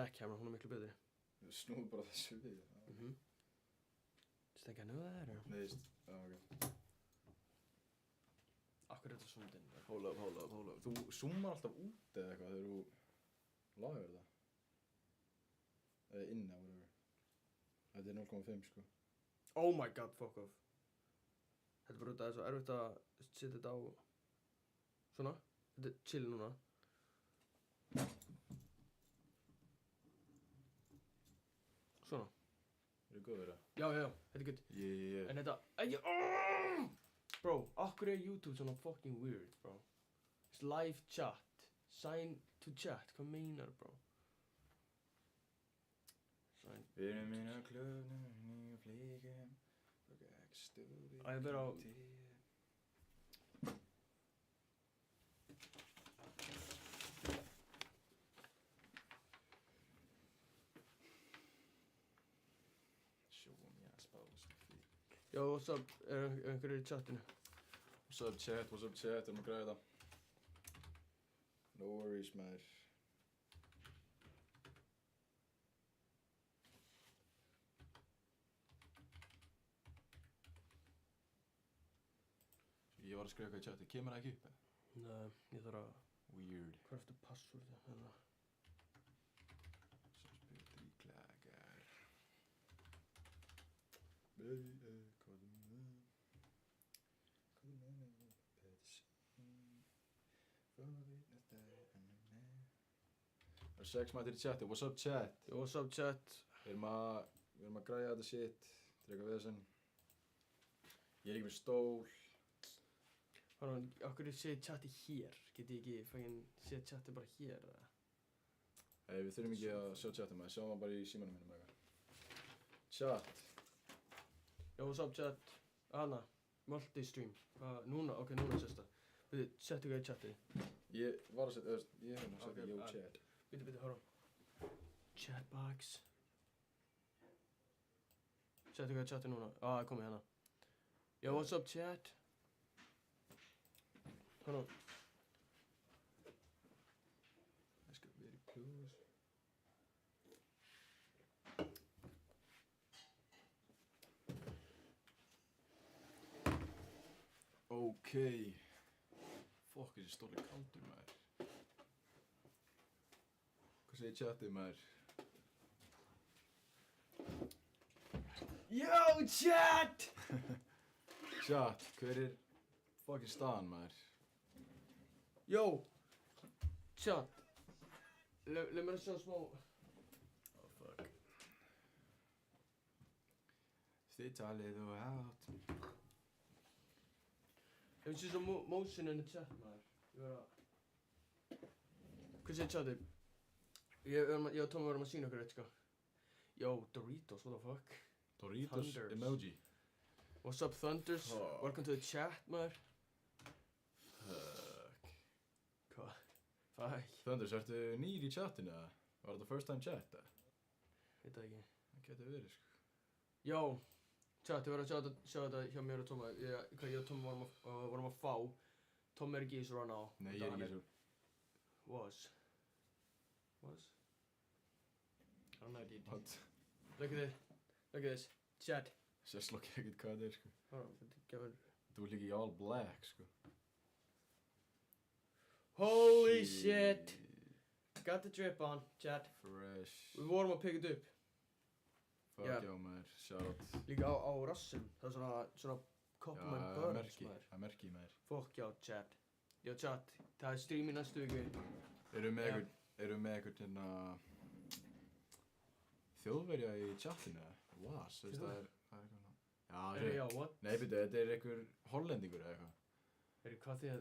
backhammer, hún miklu betri. Við snúðum bara þessu við. Stengja nú það er? Nei, ok. Akkur þetta zoomed inn? Hold up. Þú zoomar alltaf út eða eitthvað þegar þú lagar þetta. Eða inni, whatever. Þetta er 0,5 sko. Oh my god, fuck off. Þetta er bara út að það er svo erfitt að setja þetta á svona. Þetta er chill núna. Svona. Eru góður það? Já, þetta er good. Yeah. En þetta, bro, akkur er YouTube svona fucking weird, bro? It's live chat. Sign to chat, hvað meinar, bro? Sign. Við erum inn á klubnum, nýju flíkum. Ég stóði. Á ég byrja á. Show me ass balls. Yo, what's up? Er einhverjir í chatinu? What's up chat? Erum að græða það? No worries, maður. Ég var að skrifa eitthvað í chati, kemur það ekki upp eða? Nei, ég þarf að Weird. crafta password hérna. Svo spyrir klagar. Baby, hvað með mig? Það eru 6 mættir í chati, what's up chat? Yo, what's up chat? Við erum að græja þetta shit, drega vesen. Ég er ekki með stól. Hvaðan, okkur sé chati hér? Get ég ekki fægin sé chati bara hér, eða? Hey, við þurfum ekki að sjá chati maður, sjáum það bara í símanum minnum eitthvað. Chat. Yo, what's up chat? Hanna, multi-stream. Hvað, núna? Ok, núna sést það. Við settu hvað í chati. Ég var að setja, ég hef nú að setja Ok, yo chat. Bitte, horfa. Chatbox. Settu hvað í chati núna. Það komið hérna. Yo, what's up chat? Hold on. Ég skal vera í close. Ok. Fokk, þessi stóli kaldur maður. Hvað segir chatið maður? Yo, chat! Chat, hver er fokkin staðan maður? Yo! Chat! Leð mér að sjá smá. Oh fuck. Þið talið og átt. Ef við séum svo motion in the chat, maður. Ég verð að... Hvað segir chatið? Ég og Tommi varum að sýna okkur eitt, sko. Yo, Doritos, what the fuck? Doritos Thunders. emoji. What's up, Thunders? Oh. Welcome to the chat, maður. Fuck. Hvað? Fuck. Thunders, ertu nýr í chatinu eða? Var þetta first time chat eða? Veit það ekki. Það getur verið sko. Yo! Chat, ég verð að sjá þetta hjá mér og Tomma. Hvað ég og Tommi vorum að fá. Tommi er ekki í þessu rána á. Nei, ég er ekki svo. Was? I don't know, dude. What? Look at this. Chat. Sérslokk ekkert hvað þetta er sko. Hold on, þetta gefur... Þú er líka í all black sko. Holy shit! Got the drip on, chat. Fresh. Við vorum að pick it up. Fuck Já. já maður, shout. Líka á rassum. Það er svona Copperman Burns, maður. Það er merki maður. Fuck já, chat. Yo, chat. Það er stream í næstu viku. Erum við með einhvern hérna Þjóðverja í chatinu eða? Was, þú veist það er eitthvað ná. Já, what? Nei, byrju, þetta er einhver hollendingur eða eitthvað. Hvað þið...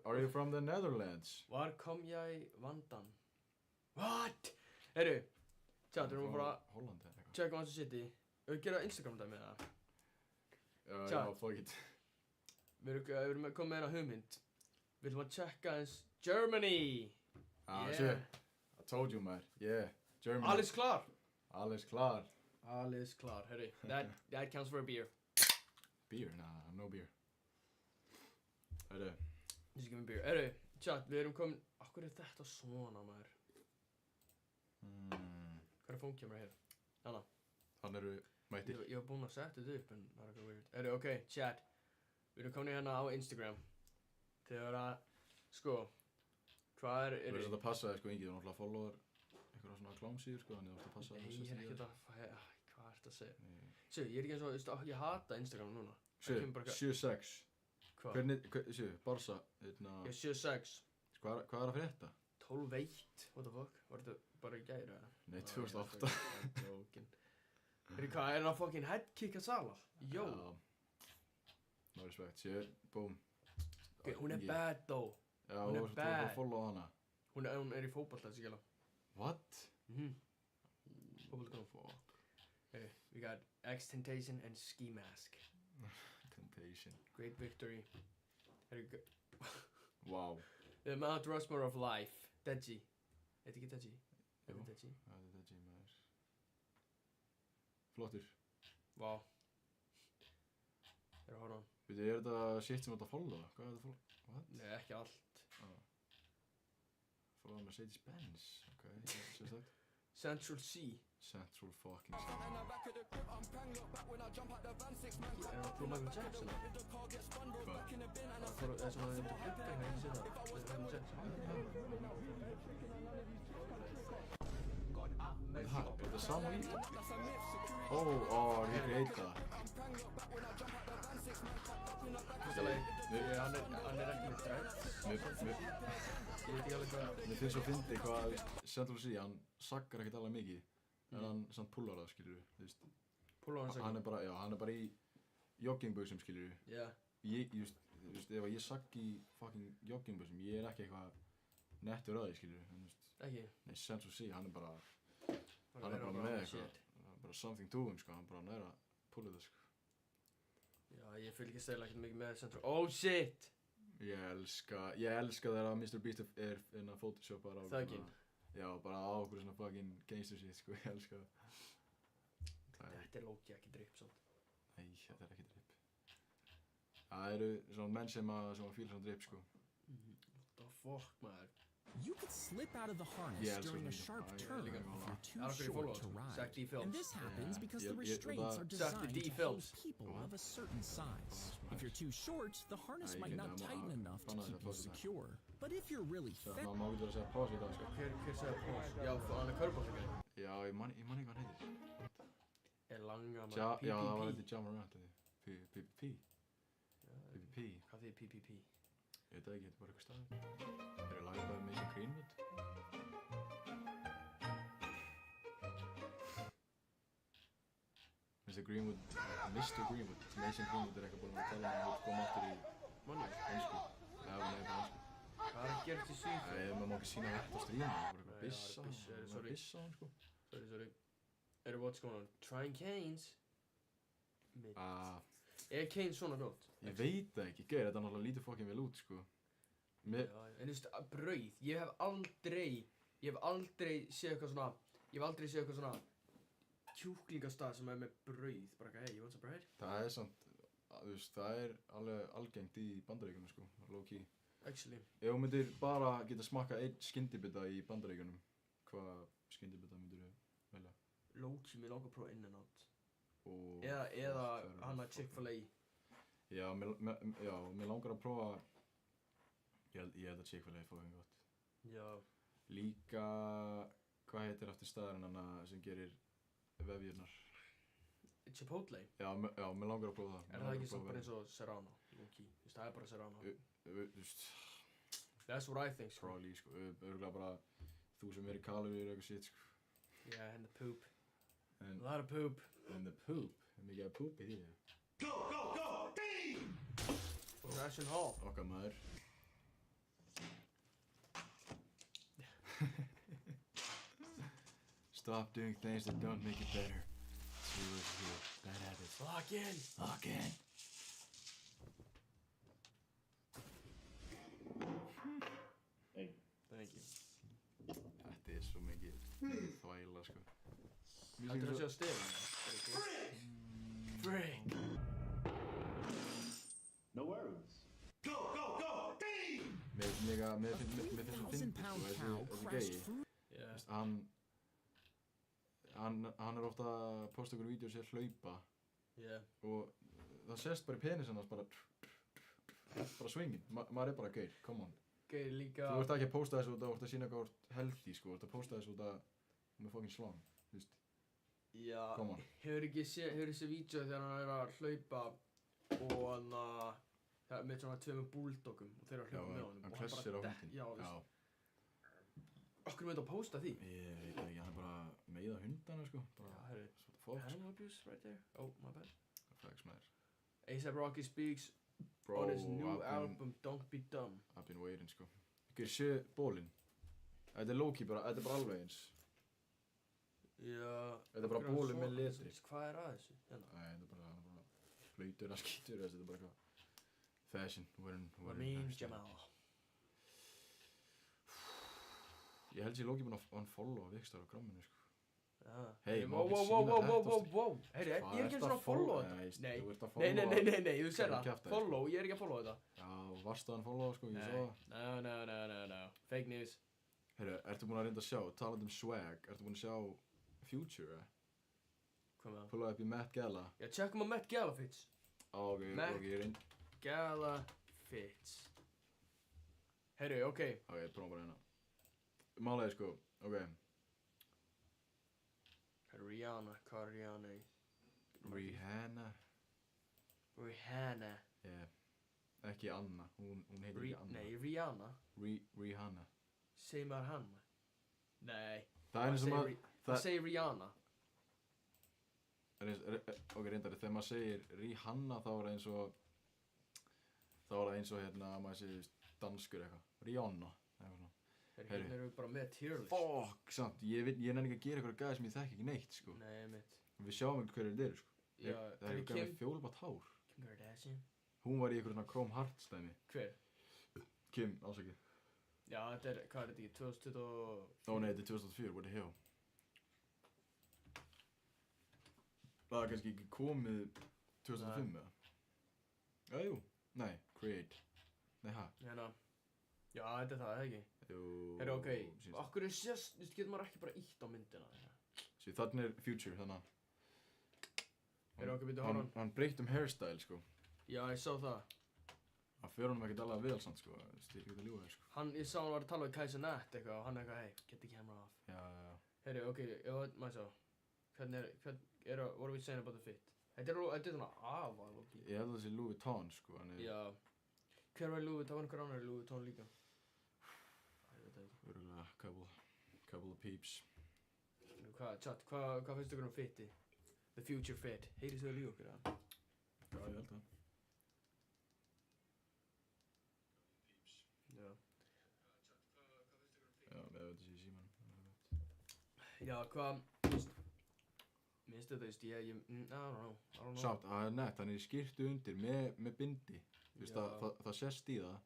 Are you from the Netherlands? Var kom ég vandan? What? Chat, við erum að fara að Hollandi eða eitthvað. checka Manchester City. Við gera Instagram dæmi eða? Já, Chat. fuck it. Við erum komið með eina hugmynd. Við ætlum að checka eins Germany! Shit. I told you maður. Yeah, Germany. Alles klar! Alles klar. Alles klar, that counts for a beer. Beer? Nah, no beer. Just give me beer. Chat, við erum komin... Akkur er þetta svona, maður? Hver er fónkjumra hér? Anna. Hann eru mættir. Ég var búinn að setja þetta upp en það er eitthvað weird. Ok, chat. Við erum komin hérna á Instagram. Þegar að, sko, hvað Þú verður þetta að passa þig, sko, Ingi, þú náttúrulega followar einhverja svona klámsíður, sko, þannig þú ert að passa Nei, ég er ekkert að, hvað ertu að segja? Nei. Sjö, ég er ekki eins og, ég hata Instagram núna. Sjö, 7-6. Hvað? Sjö, Barsa, hérna, Ég er 7-6. hvað er að frétta? 12-1, what the fuck? Var þetta bara í gæri, eða? Nei, 2008. Jókin. Hvað, er það fucking headkicka Salah? Jó. Já. No respect, sjö, boom. Okay, hún er bad though. Já, Hún er þú ert bad. að followa hana. Hún er í fótbolta, þessi gæla. What? Fótbolta. Fuck. Okay, we got X-Temptation and Ski Mask. Temptation. Great victory. Wow. The Mount Rushmore of Life. Deji. Þetta ekki Deji? Jú. Þetta Deji. Það er þetta maður. Flottur. Vá. Þeir horfa á hann. Veitu, er þetta shit sem þú ert að followa? Hvað er þetta að followa? What? Nei, ekki allt. Followa Mercedes Benz. Ok, sérstakt. Central C. Central fucking C. Er það frá Michael Jackson? Hvað? Það er sem að það er undir klippa hérna, ég sé það. Það er Michael Jackson. Ha, er þetta sama í? Ó, ég heita það. Fyrsta lagi, hann er ekki með dreads. Mér Ég veit ekki alveg hvað. finnst svo fyndið hvað Central C, hann saggar ekkert alveg mikið. En hann samt pullar það, skilur þú veist. Púla hann Hann er bara, já, hann er bara í joggingbuxum, skilur þú. Já. Ég, just, ef ég sagg í fucking joggingbuxum, ég er ekki eitthvað nettur að því, skilur þú. Ekki. Nei, Central C, hann er bara Hann með shit. eitthvað, bara something to him, sko, hann bara næra að pulla það, sko. Já, ég fylgist eiginlega ekkert mikið með Central. Oh shit! Ég elska þegar að Mr. Beast er inn að photoshopa á Þöggin. Já, bara á okkur svona fucking gangster shit, sko, ég elska það. Þetta er lóki ekki drip samt. Nei, þetta er ekki drip. Það eru svona menn sem að fíla svona drip, sko. What the fuck, maður? You could slip out of the harness Yeah, during a so- sharp yeah, turn yeah, if yeah. you're too I don't really short follow to it. ride. Zach D. Films. And this happens Yeah. because Yeah, the yeah, restraints but- are Zach designed D. to Films. hold people What? of a certain size. Oh, If you're too short, the harness Yeah, might you not can- tighten I'm- enough to I'm not keep you supposed to. secure. But if you're really Svo fat, maður má ekki vera að segja pása í dag, sko. Hver segði pós? Já, hann er körbóltagæði. Já, ég man ekki hvað hann heitir. Er langa maður. Já, það var PPP. eitthvað Jammer Rant, PPP. PPP. Hvað þýðir PPP? Ég veit það ekki, þetta er bara eitthvað staður. Er það lagið bara Mason Greenwood? Mr. Greenwood, Mr. Greenwood, Mason Greenwood er eitthvað búinn að tala um að hann koma aftur í Manni. ensku. Já, nei, bara ensku. Hvað er að gera til síð? Nei, maður má ekki sína þetta á stríðinu, það er bara Nei, eitthvað byssa. já, byssa, Það er sorry. byssa á hann, sko. Sorry. What's going on? Trying Keynes. Mid. Er Keynes svona gott? Ég veit það ekki, gauð, þetta náttúrulega lítur fucking vel út, sko. Já, en þú veist, brauð. Ég hef aldrei séð eitthvað svona kjúklingastað sem er með brauð. Bara eitthvað, hey, you want some bread? Það er samt, þú veist, það er alveg algengt í Bandaríkjunum, sko, low key. Actually. Ef þú myndir bara geta smakkað einn skyndibita í Bandaríkjunum, hvað skyndibita myndir þú velja? Low-key, mér langar að prófa In-N-Out. Og Eða hana Chick-fil-A. Já, mér langar að prófa, ég held að Chick-fil-A er fucking gott. Já. Líka, hvað heitir aftur staðurinn hana sem gerir vefjurnar? Chipotle. Já, mér langar að prófa það. Er það ekki samt bara eins og Serrano? Low-key. Þú veist, það er bara Serrano. Þú veist, That's what I think, sko. probably, sko, örgulega bara þú sem verið kaloríur og eitthvað shit, sko. Yeah, and the poop. En, A lot of poop. and the poop, mikið af poop í því, Ration Hall. okkar maður. Stop doing things that don't make it better. Bad habits. Lock in. Lock in. Thank you. Þetta er svo mikið þvæla, sko. Heldur það sé að stela? Frick. No worries. Mér finnst svo fyndið, sko, 1,000-pound cow þessi crashed gæi, through. Yeah. hann, hann er ofta að posta ykkur vídeo sér hlaupa Yeah. og það sést bara í penis hennar bara swingin, maður er bara gaur, come on. Gauð líka... Þú ert ekki að posta þessu út að sína hvað þú ert healthy sko, þú ert að posta þessu út að með fucking slám, þú veist, Já, come on. hefur séð vídeo þegar hann er að hlaupa og hann að með svona tveimur búldogum og þeir eru að hlaupa með honum hann og klessir á bara hundinn. Já, þú veist. Okkur myndi að posta því? Ég veit ekki, hann er bara að meiða hundana sko, bara Já, herru. fox. Animal abuse right there. Oh, my bad. Facts maður. A$AP Rocky speaks Bro, on his new I've album Don't Be Dumb. been waiting sko. Ekki sé bólinn. Þetta er low-key bara, þetta er bara alveg eins. Já. Þetta er bara bólinn með letri. Hvað er að þessu? Hérna. Nei, þetta er bara flautur að skítur, þetta er bara eitthvað fashion, Ramin Jamal. Ég held sér low-key búinn að unfollowa Vikkstar á gramminu sko. Já. Hey, má wow, ekki wow, sýna wow, wow, þetta wow, á wow. Heyri, ég er ekki eins og að followa þetta. Nei, þú ert að Nei, followa. þú sér Hvað er það. kjaftaði, sko? Follow, ég er ekki að followa þetta. Já, varstu að unfollowa sko, ég svo það. No. Fake news. Heyrðu, ertu búinn að reynda að sjá, talandi swag, ertu búinn að sjá Future, Hvað með það? Pulla upp í Met Gala. Já, tjekkum á Met Gala fits. Ok, Met ég reynd. Gala fits. Heyri, ok. Ok, prófum bara hérna. Málega sko, ok. Rihanna, hvað er Rihanna í? Rihanna. Yeah. Ekki Anna, hún heitir ekki Anna. Nei, Rihanna. Rihanna. Segir maður Hanna? Nei. Það er eins og maður, Það segir Rihanna. ok, reyndar, þegar maður segir Rihanna þá er það eins og hérna, maður segir danskur eitthvað. Rihanna, eitthvað svona. Hérna erum við bara með tier list. Fuck, samt, ég nenni ekki að gera eitthvað gæði sem ég þekki ekki neitt, sko. Nei, mitt. Við sjáum ekki hverju þetta eru, sko. Já, Það er eitthvað með fjólublátt hár. Kim Kardashian. Hún var í eitthvað svona Chrome Hearts dæmi. Hver? Kim, ásakið. Já, þetta er, hvað er þetta ekki, 2024? Ó nei, þetta er 2004, what the hell. Það er kannski ekki komið 2005 eða? Já, jú. Nei, Create. Nei, ha? Hérna. Já, þetta er það, eða ekki? Jú. Herru, ok. síðast. Okkur er sérst, þú veist, getur maður ekki bara ítt á myndina þeirra? Sí, þarna er Future, þannig að Herru, ok, byrju, horfum. hann breytt hairstyle, sko. Já, ég sá það. Það fyrir honum ekkert alveg vel samt, sko. Þú veist, ég er ekki að ljúga þér, sko. Ég sá hann var að tala við Kaiser Nett eitthvað og hann eitthvað, hey, get the camera off. Já. Herru, ok, maður sjá. What are we saying about the fit? Þetta er svona afa, Loki. Ég held að það sé Louis Vuitton, sko. Já. Hver var Louis Vuitton? Hver annar er Louis Vuitton líka? Ég veit það ekki. Örugglega couple of peeps. Hvað finnst ykkur fitti? The future fit. Heyrið þau líka okkur, eða? Já, ég held það. Já. Já, með þetta sé í símanum. Já, hvað, þú veist, minnst þetta, þú veist, I don't know. Samt, það er nett, hann er í skyrtu undir með bindi. Þú veist, það sést í það.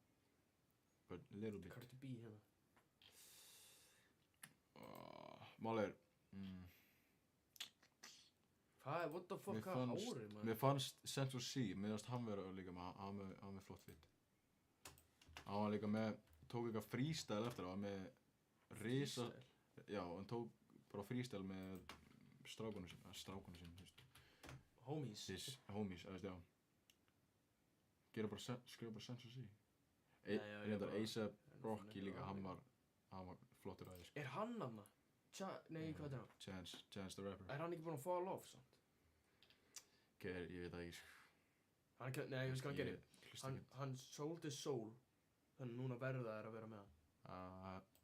But little bit. Cardi B hérna. Málega er, What the fuck, hvað hárið, maður? mér fannst Central C, mér fannst hann vera líka hann með flott fit. Hann var líka með, tók eitthvað freestyle eftir það, hann var með risa, já, hann tók bara freestyle með strákunum sín, þú veist. Homies. Homies, þú veist, já. Skrifa bara Central C. Nei, já, ég Reyndar bara- A$AP Rocky líka, hann var flottur aðeins. Er hann hann? Nei, hvað er hann? Chance the Rapper. Er hann ekki búinn að fall off, samt? Ég veit það ekki, sko. Nei, ég veist hvað hann gerir. hlusta ekki. Hann sold his soul. Þannig núna verður það að vera með hann.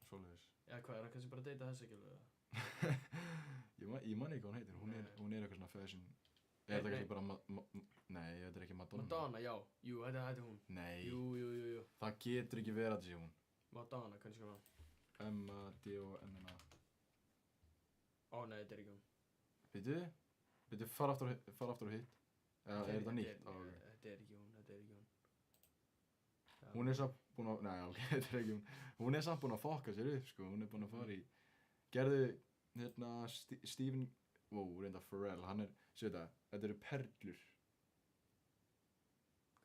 Svoleiðis. Já, hvað, er hann kannski bara að deyta þess ekki alveg? Ég man ekki hvað hún heitir, hún er eitthvað svona fashion. Er þetta kannski bara nei, þetta er ekki Madonna. Madonna, já. Jú, þetta er hún. Nei, Jú. það getur ekki verið að þessi hún. Madonna, kannski hún. M-A-D-O-N-N-A. Ó, nei, þetta er ekki hún. Veitu, fara aftur á hitt. Eða er þetta nýtt? Þetta er ekki hún. Já. Hún er samt búin að, nei, ok, þetta er ekki hún. Hún er samt búin að fokka sér upp, sko. Hún er búin að fara í, gerðu, hérna, Stephen, reynda Pharrell, hann er, séu þetta eru perlur.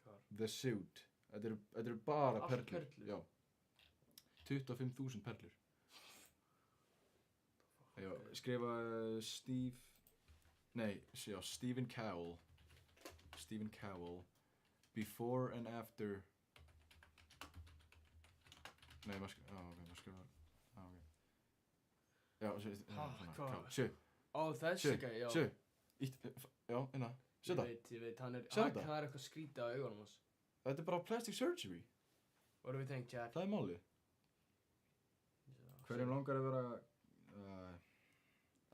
Hvar? The Suit. Þetta eru bara Allt perlur. perlur? Já. 25.000 perlur. Já, skrifa Stephen Cowell. Stephen Cowell. Before and after. Nei, maður skrifa. Ok. Já, Hvað? Sjö. Ó, þessi gæi, já. Sjö. Já, innan. Sjö það. Ég veit, hann Sérðu þetta? er eitthvað skrítið á augunum hans. Þetta er bara plastic surgery. What do we think, Chad? Það er málið. Hverjum langar að vera...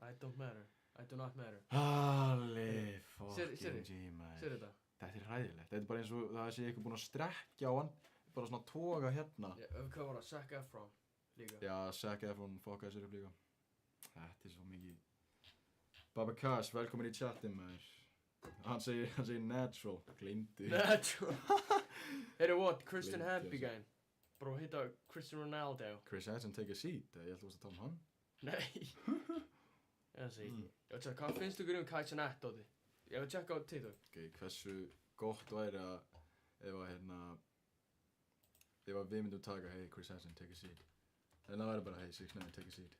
I don't matter. I do not matter. Halli Sérðu fucking G, maður. þetta? Þetta er hræðilegt. Þetta er bara eins og það sé eitthvað búinn að strekkja á hann. Bara svona toga hérna. Hvað var það? Zac Efron líka. Já, Zac Efron fokkaði sér upp líka. Þetta er svo mikið. Baba Cash, velkomin í chatinn, maður. Hann segir natural. Gleymdi. Natural. Heyrðu, what? Christian Gleymdi Hampy þessu. gæinn. Bara hitta Cristiano Ronaldo. Chris Hansen take a seat. Ég held að þú varst að tala um hann. Nei. Ég sé ekki. Ég veit hvað finnst ykkur um Kai Cenat, Dóti? Ég vil checka á TikTok. Ok, hversu gott væri að ef að við myndum taka hey Chris Hansen take a seat. En það væri bara hey 6ix9ine take a seat.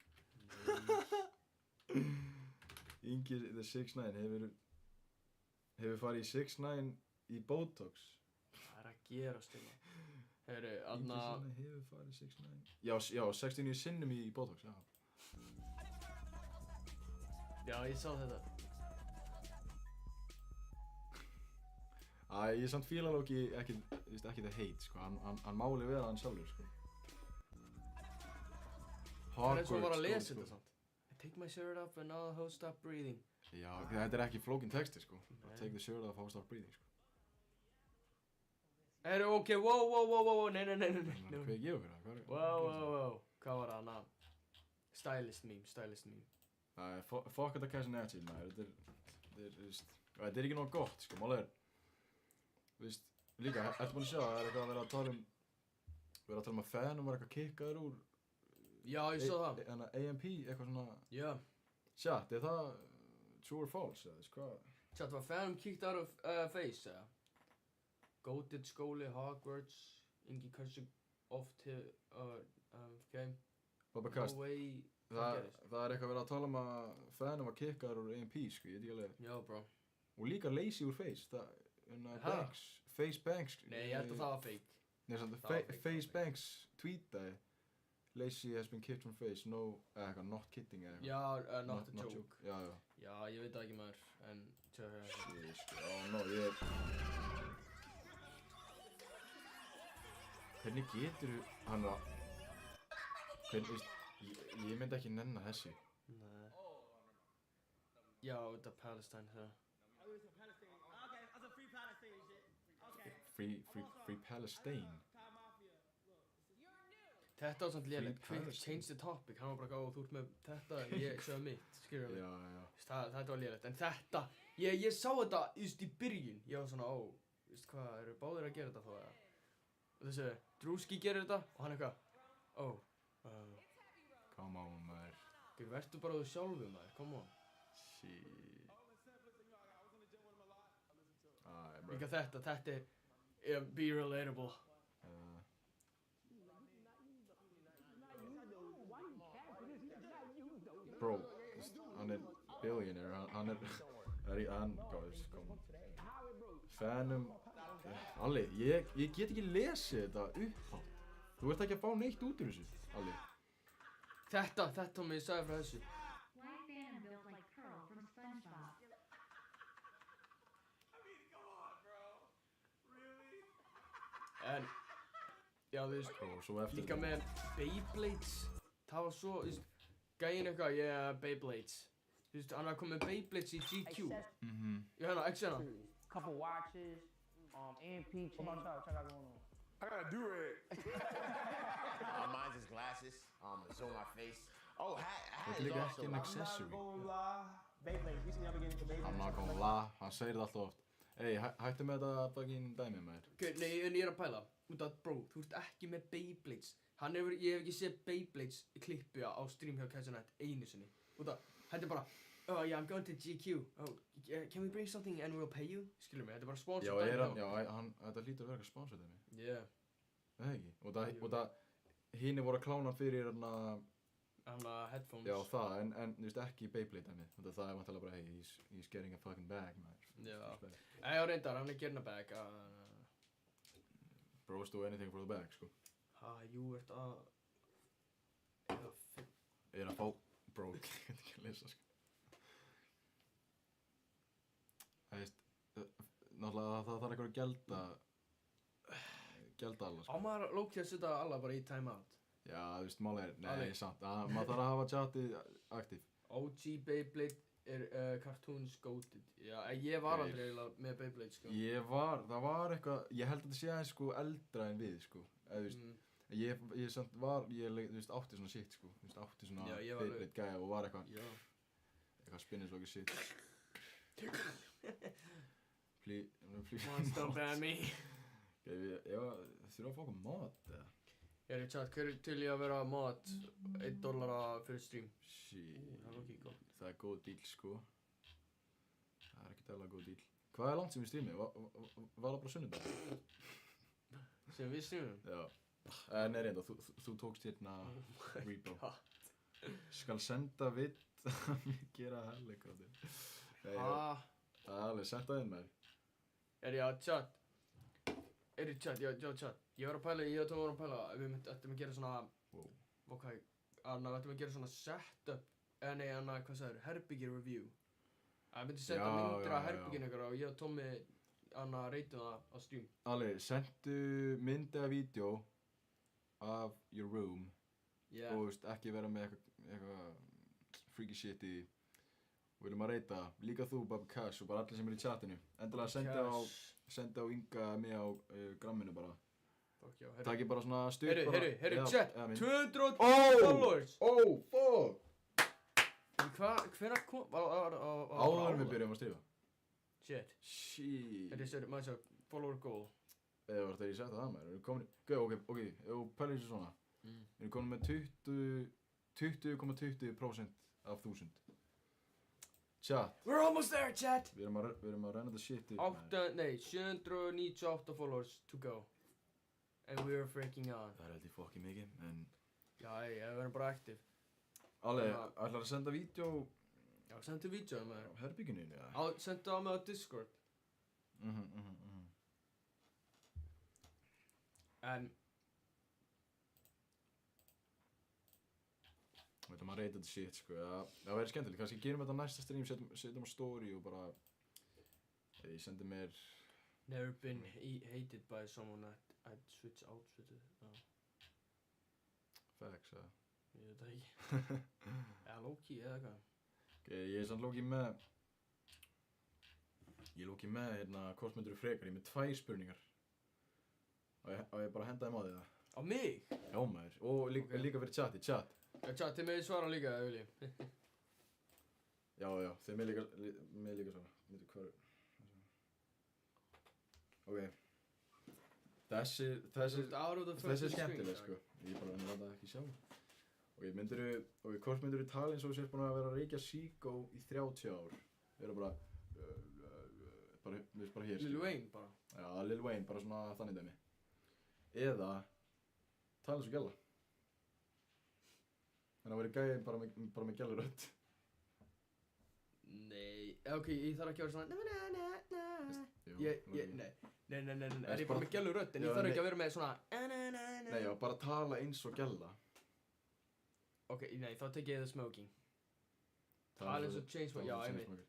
Ingi the 6ix9ine hefur farið í 6ix9ine í Botox. Það er að gerast hérna. Heyrðu, Ingi sinna hefur farið í 6ix9ine. Já, 69 sinnum í Botox, já. Já, ég sá þetta. Ég samt fíla Loki ekki það heit, sko. Hann máli vera hann sjálfur, sko. Það er eins og var að lesa þetta samt. I take my shirt off and all the hoes stop breathing. Já, þetta er ekki flókin texti, sko. Nei. Take the shirt off, how start breathing, sko. Heyrðu, ok, wow, nei. Hvað ég gefa fyrir það? Wow. Hvað var það hana? Stylist meme. Fuck þetta Casinati, maður. Þetta er ekki nóg gott, sko. Málið er, veist, líka, ertu búinn að sjá að það er eitthvað að vera að tala um að fanum var eitthvað kikkaður úr Já, ég sá það. AMP, eitthvað svona, Já. chat, er það true or false, eða, hvað? Chat, var fanum kicked out of face, eða? Goated skóli, Hogwarts, Ingi hversu oft okay. Baba Kast, No way, það gerðist. er eitthvað að vera að tala um að fanum var kikkaður úr AMP, sko, ég veit ekki alveg. Já, bro. Og líka lazy úr face, Banks, Face Banks. Nei, ég held að það var fake. Nei, samt, Það var fake, Face það var Banks tweetaði Lacy has been kicked from face, eitthvað, not kidding eða eitthvað. Já, not a joke. Já. Já, ég veit það ekki maður, en tjóða Shit, sko, ég... Hvernig geturðu, ég myndi ekki nenna þessu. Nei. Já, þetta er Palestine, það. Free Palestine. Þetta var samt lélegt, Free quick, Palestine. change the topic, hann var bara gáð, þú ert með þetta, en ég sjöði mitt, skilur mig. Já. Þetta var lélegt, en þetta, ég sá þetta, í byrjun, ég var svona, hvað, eru báðir að gera þetta þá, eða? Og þessu, Drewski gerir þetta, og hann eitthvað, Come on, maður. vertu bara þú sjálfur maður, come on. Shit. Líka þetta er, be relatable. Bro, hann er billionaire, hann fanum, Alli, ég get ekki lesið þetta upphátt. Þú ert ekki að fá neitt út úr þessu, Alli. Þetta ég sagði frá þessu. Why Phantom built like Pearl from SpongeBob? En, já þú veist, Og svo eftir líka með Beyblades, það var svo, þú veist, gæinn eitthvað, Beyblades. Þú veist, hann var komið með Beyblades í GQ. Já, hérna, ekki hérna. Couple watches, AMP chain. What about y'all got going on? I got a do-rag. Mine's just glasses. Zoom my face. Oh, hat Þetta er is líka also. ekki en accessory. Gonna lie. Beyblade. We see y'all getting into Beyblade. I'm not gonna lie, hann segir það alltaf oft. Ey, hættu með þetta fucking dæmi, maður. Ok, nei, en ég er að pæla. Út af, bro, þú ert ekki með Beyblades. Ég hef ekki séð Beyblades klippu á stream hjá Kaisernet einu sinni. Út af, þetta er bara, oh yeah, I'm going to GQ. Oh, can we bring something and we'll pay you? Skilur mig, þetta er bara sponsor Þetta hlýtur að vera eitthvað sponsor dæmi. Yeah. Það ekki? Og það hini voru að klána fyrir hérna headphones. Já, það, en þú veist ekki Beyblade dæmið. Það er vantilega bara, hey, he's getting a fucking bag, maður. Já. Já, reyndar, hann getting a bag. Bros do anything for the bag, sko. Jú, ert að... Ég er að fá... Bro, ég get ekki að lesa, sko. Það veist, náttúrulega það þarf eitthvað að gelda alla, sko. Á maður lókið að setja alla bara í time out. Já, þú veist, máli er, nei, Alveg. samt, maður þarf að hafa chatið aktív. OG Beyblade cartoons goated. Já, ég var Geir. aldrei eiginlega með Beyblade, sko. Það var eitthvað, ég held að þetta sé aðeins, sko, eldra en við, sko. Eða, þú veist, ég samt var, þú veist, átti svona shit, sko. Þú veist, átti svona Já, ég var Beyblade gæja og var eitthvað, Já. eitthvað spinningslokki shit. Please. Monster Bammy. Ég þurfa að fá okkur mat, eða? Ég er í chat, hver er til í að vera mat $1 fyrir stream? Shit, Það er ekki gott. það er góð díl, sko. Það er ekkert eðla góð díl. Hvað er langt sem við streamið? Var það bara sunnudag? Sem við streamum? Já. Nei, reynda, þú tókst hérna Repo. Skal senda vitt að mér gera helleikrátti. Það er alveg sent að þinn með. Chat. Chat, chat. Ég var að pæla, ég og Tómi vorum að pæla að við ættum að gera svona... Wow. Ok, við ættum að gera svona setup, hvað sagður, herbyggir review. Við myndum setja myndir af herbygginu ykkur og ég og Tómi reytum það á stream. Alveg, sendu mynd eða vídeo af your room. Yeah. Og veist, ekki vera með eitthvað freaky shit í því. Við viljum að reyta, líka þú, Bobby Cash og bara allir sem er í chatinu. Endilega sendi á Inga mig á gramminu bara. Fuck já, Takk ég bara svona stuð bara. Herru, chat, 200 Oh! followers! Oh, fuck! Hvenær kom... Áður en við byrjum að strífa. Shit. Shit. Þetta er maður svo, follower goal. Eða var þetta ég sagt það maður, við erum komin í... Ok, ef þú pælir þessu svona. Við erum komin með 20,20% af 1000. Chat. We're almost there, chat! Við erum að renna þetta shit upp. 798 followers to go. And we're freaking on. Það er held ég fucking mikið, en... Já, við erum bara aktiv. Alveg, ætlar að senda vídeo Já, sendu vídeoðu með á þér. herbygginu, já. Sendu á mig á Discord. En... Við ætlum að reyta þetta shit, sko. Það væri skemmtilegt, kannski gerum þetta næsta stream, setjum á story og bara... Ég sendi mér... Never been hated by someone I'd switch outfitted. Facts, eða? Ég veit það ekki. Eða low-key eða hvað. Ok, ég er samt low-key með... Ég er low-key með, hérna, hvort myndirðu frekar, ég er með 2 spurningar. Og ég bara henda þeim á því það. Á mig? Já, maður. Og líka fyrir chat. Já, chat, þið megið svara líka, ef viljið. Já, þið megið líka svara. Myndu hvar... Ok. Þessi er skemmtileg, sko. Ég bara láta það ekki sjá. Ok, hvort myndirðu tala eins og þú sést búin að vera að reykja síkó í 30 ár? Vera bara hér. Lil Wayne bara. Já, Lil Wayne, bara svona þannig dæmi. Eða tala eins og gælla. Þannig að vera gæði bara með gælurödd. Nei, ok, ég þarf ekki að vera svona Jú, Nei, er ég bara með gælu rödd en ég þarf ekki að vera með svona Nei, já, bara tala eins og gælla. Ok, nei, þá tek ég the smoking. Tala eins og Chainsmokers, já,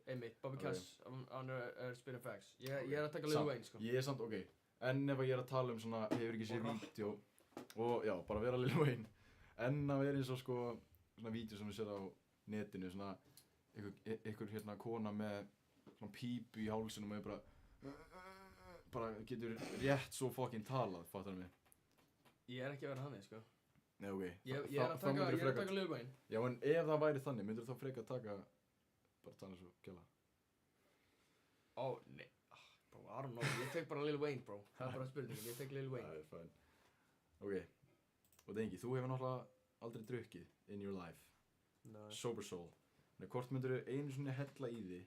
einmitt, Bobby Cash, hann er spinning facts. Ég er að taka Lil Wayne, sko. Ég er samt, ok, en ef ég er að tala svona, hefur ekki séð vídeo, og já, bara vera Lil Wayne, en að vera eins og sko, svona vídeo sem við sér á netinu, svona, einhver hérna kona með svona pípu í hálsinum og bara getur rétt svo fucking talað, fattar mig? Ég er ekki að vera þannig, sko. Nei, ok. Ég er að taka Lil Wayne. Já, en ef það væri þannig, myndirðu þá frekar taka, bara tala eins og gælla? Ó, nei, bro, I don't know, ég tek bara Lil Wayne, bro. Það er bara spurningin, ég tek Lil Wayne. Það er fæn. Ok, og Dengi, þú hefur náttúrulega aldrei drukkið in your life. Nei. Sober soul. Þannig hvort myndirðu einu svona hella í því,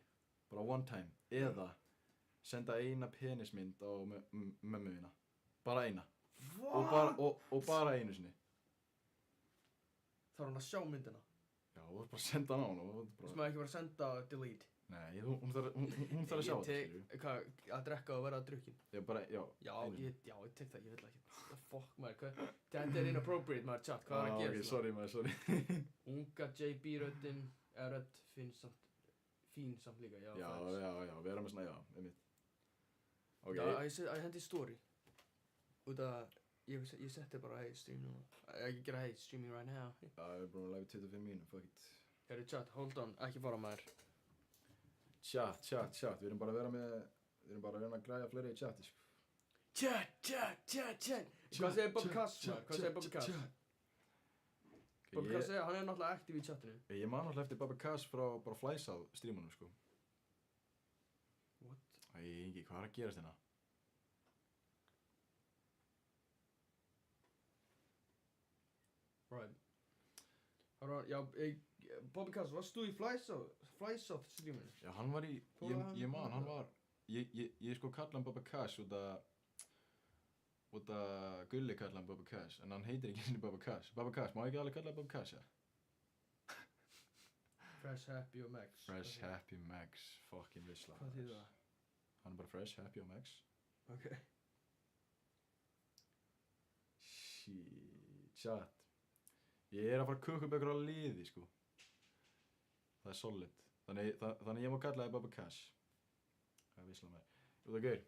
bara one time, eða senda eina penismynd á mömmu þína. Bara eina. What? Og bara einu sinni. þarf hann að sjá myndina. Já, þú varst bara að senda hann á hann og þú Þess maður ekki bara að senda delete. Nei, hún þarf að sjá þetta, skilju. Hvað, að drekka og vera að drukkin? Ég bara, já. Já, ég tek það, ég vil ekki. Fuck maður, hvað? Þetta inappropriate maður, chat, hvað er að gera? Ok, sorry maður, sorry. Unga JB-röddin, eða rödd fín samt líka, já. Já, við erum með svona, já, einmitt. Ok. Já, ég hendi story. Út að, ég setti bara, hey, stream núna. Ekki gera, hey, streaming right now. Já, við erum búin að live 25 mínum, fuck it. Herri, chat, hold on, ekki fara maður. Chat, við erum bara að reyna að græja fleiri í chati, sko. Chat. Hvað segir Bob Cass, maður? Hvað segir Bob Cass? Bob Cass segir, hann náttúrulega aktív í chatinu. Ég man alltaf eftir Bob Cass frá bara Flæsað streamunum, sko. What? Ingi, hvað er að gerast hérna? Right. Já, Bob Cass, varst þú í Flæsað streaminu? Já, hann var í, ég man, hann var, ég sko kalla hann Bob Cass út að Gulli kalla hann Bob Cass, en hann heitir ekki henni Bob Cass. Bob Cass, má ekki alveg kalla Bob Cass, ja? Fresh, Happy og Max. Fresh, Happy, Max, fucking vissla. Hvað þýðir það? Hann er bara Fresh, Happy og Max. Ok. Shit, chat. Ég er að fara að kukka upp ykkur á liði, sko. Það er solid. Þannig ég má kalla það Bob Cass. Það er vissla með. Út af gaur.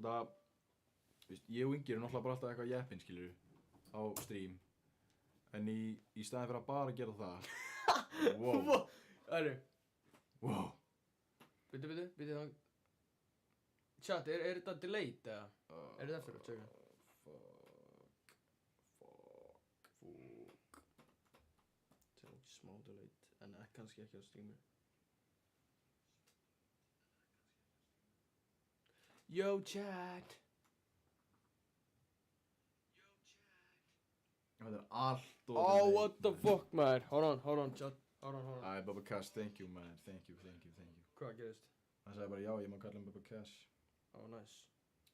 Út af, ég og Ingi erum náttúrulega bara alltaf eitthvað jeppinn, skilur, á stream. En í staðin fyrir að bara gera það. Wow. Æru. Wow. Bíddu það. Chat, er þetta delayed eða? Er þetta eftir að tjekka? Fuck. Það er smá delayed, en kannski ekki á streamu. Yo, chat. Það er allt og Oh, what the fuck, maður. Hold on, chat. Hold on. Æ, Bob Cass, thank you, man. Thank you. Hvað gerist? Hann sagði bara, já, ég má kalla hann Bob Cass. Oh, nice.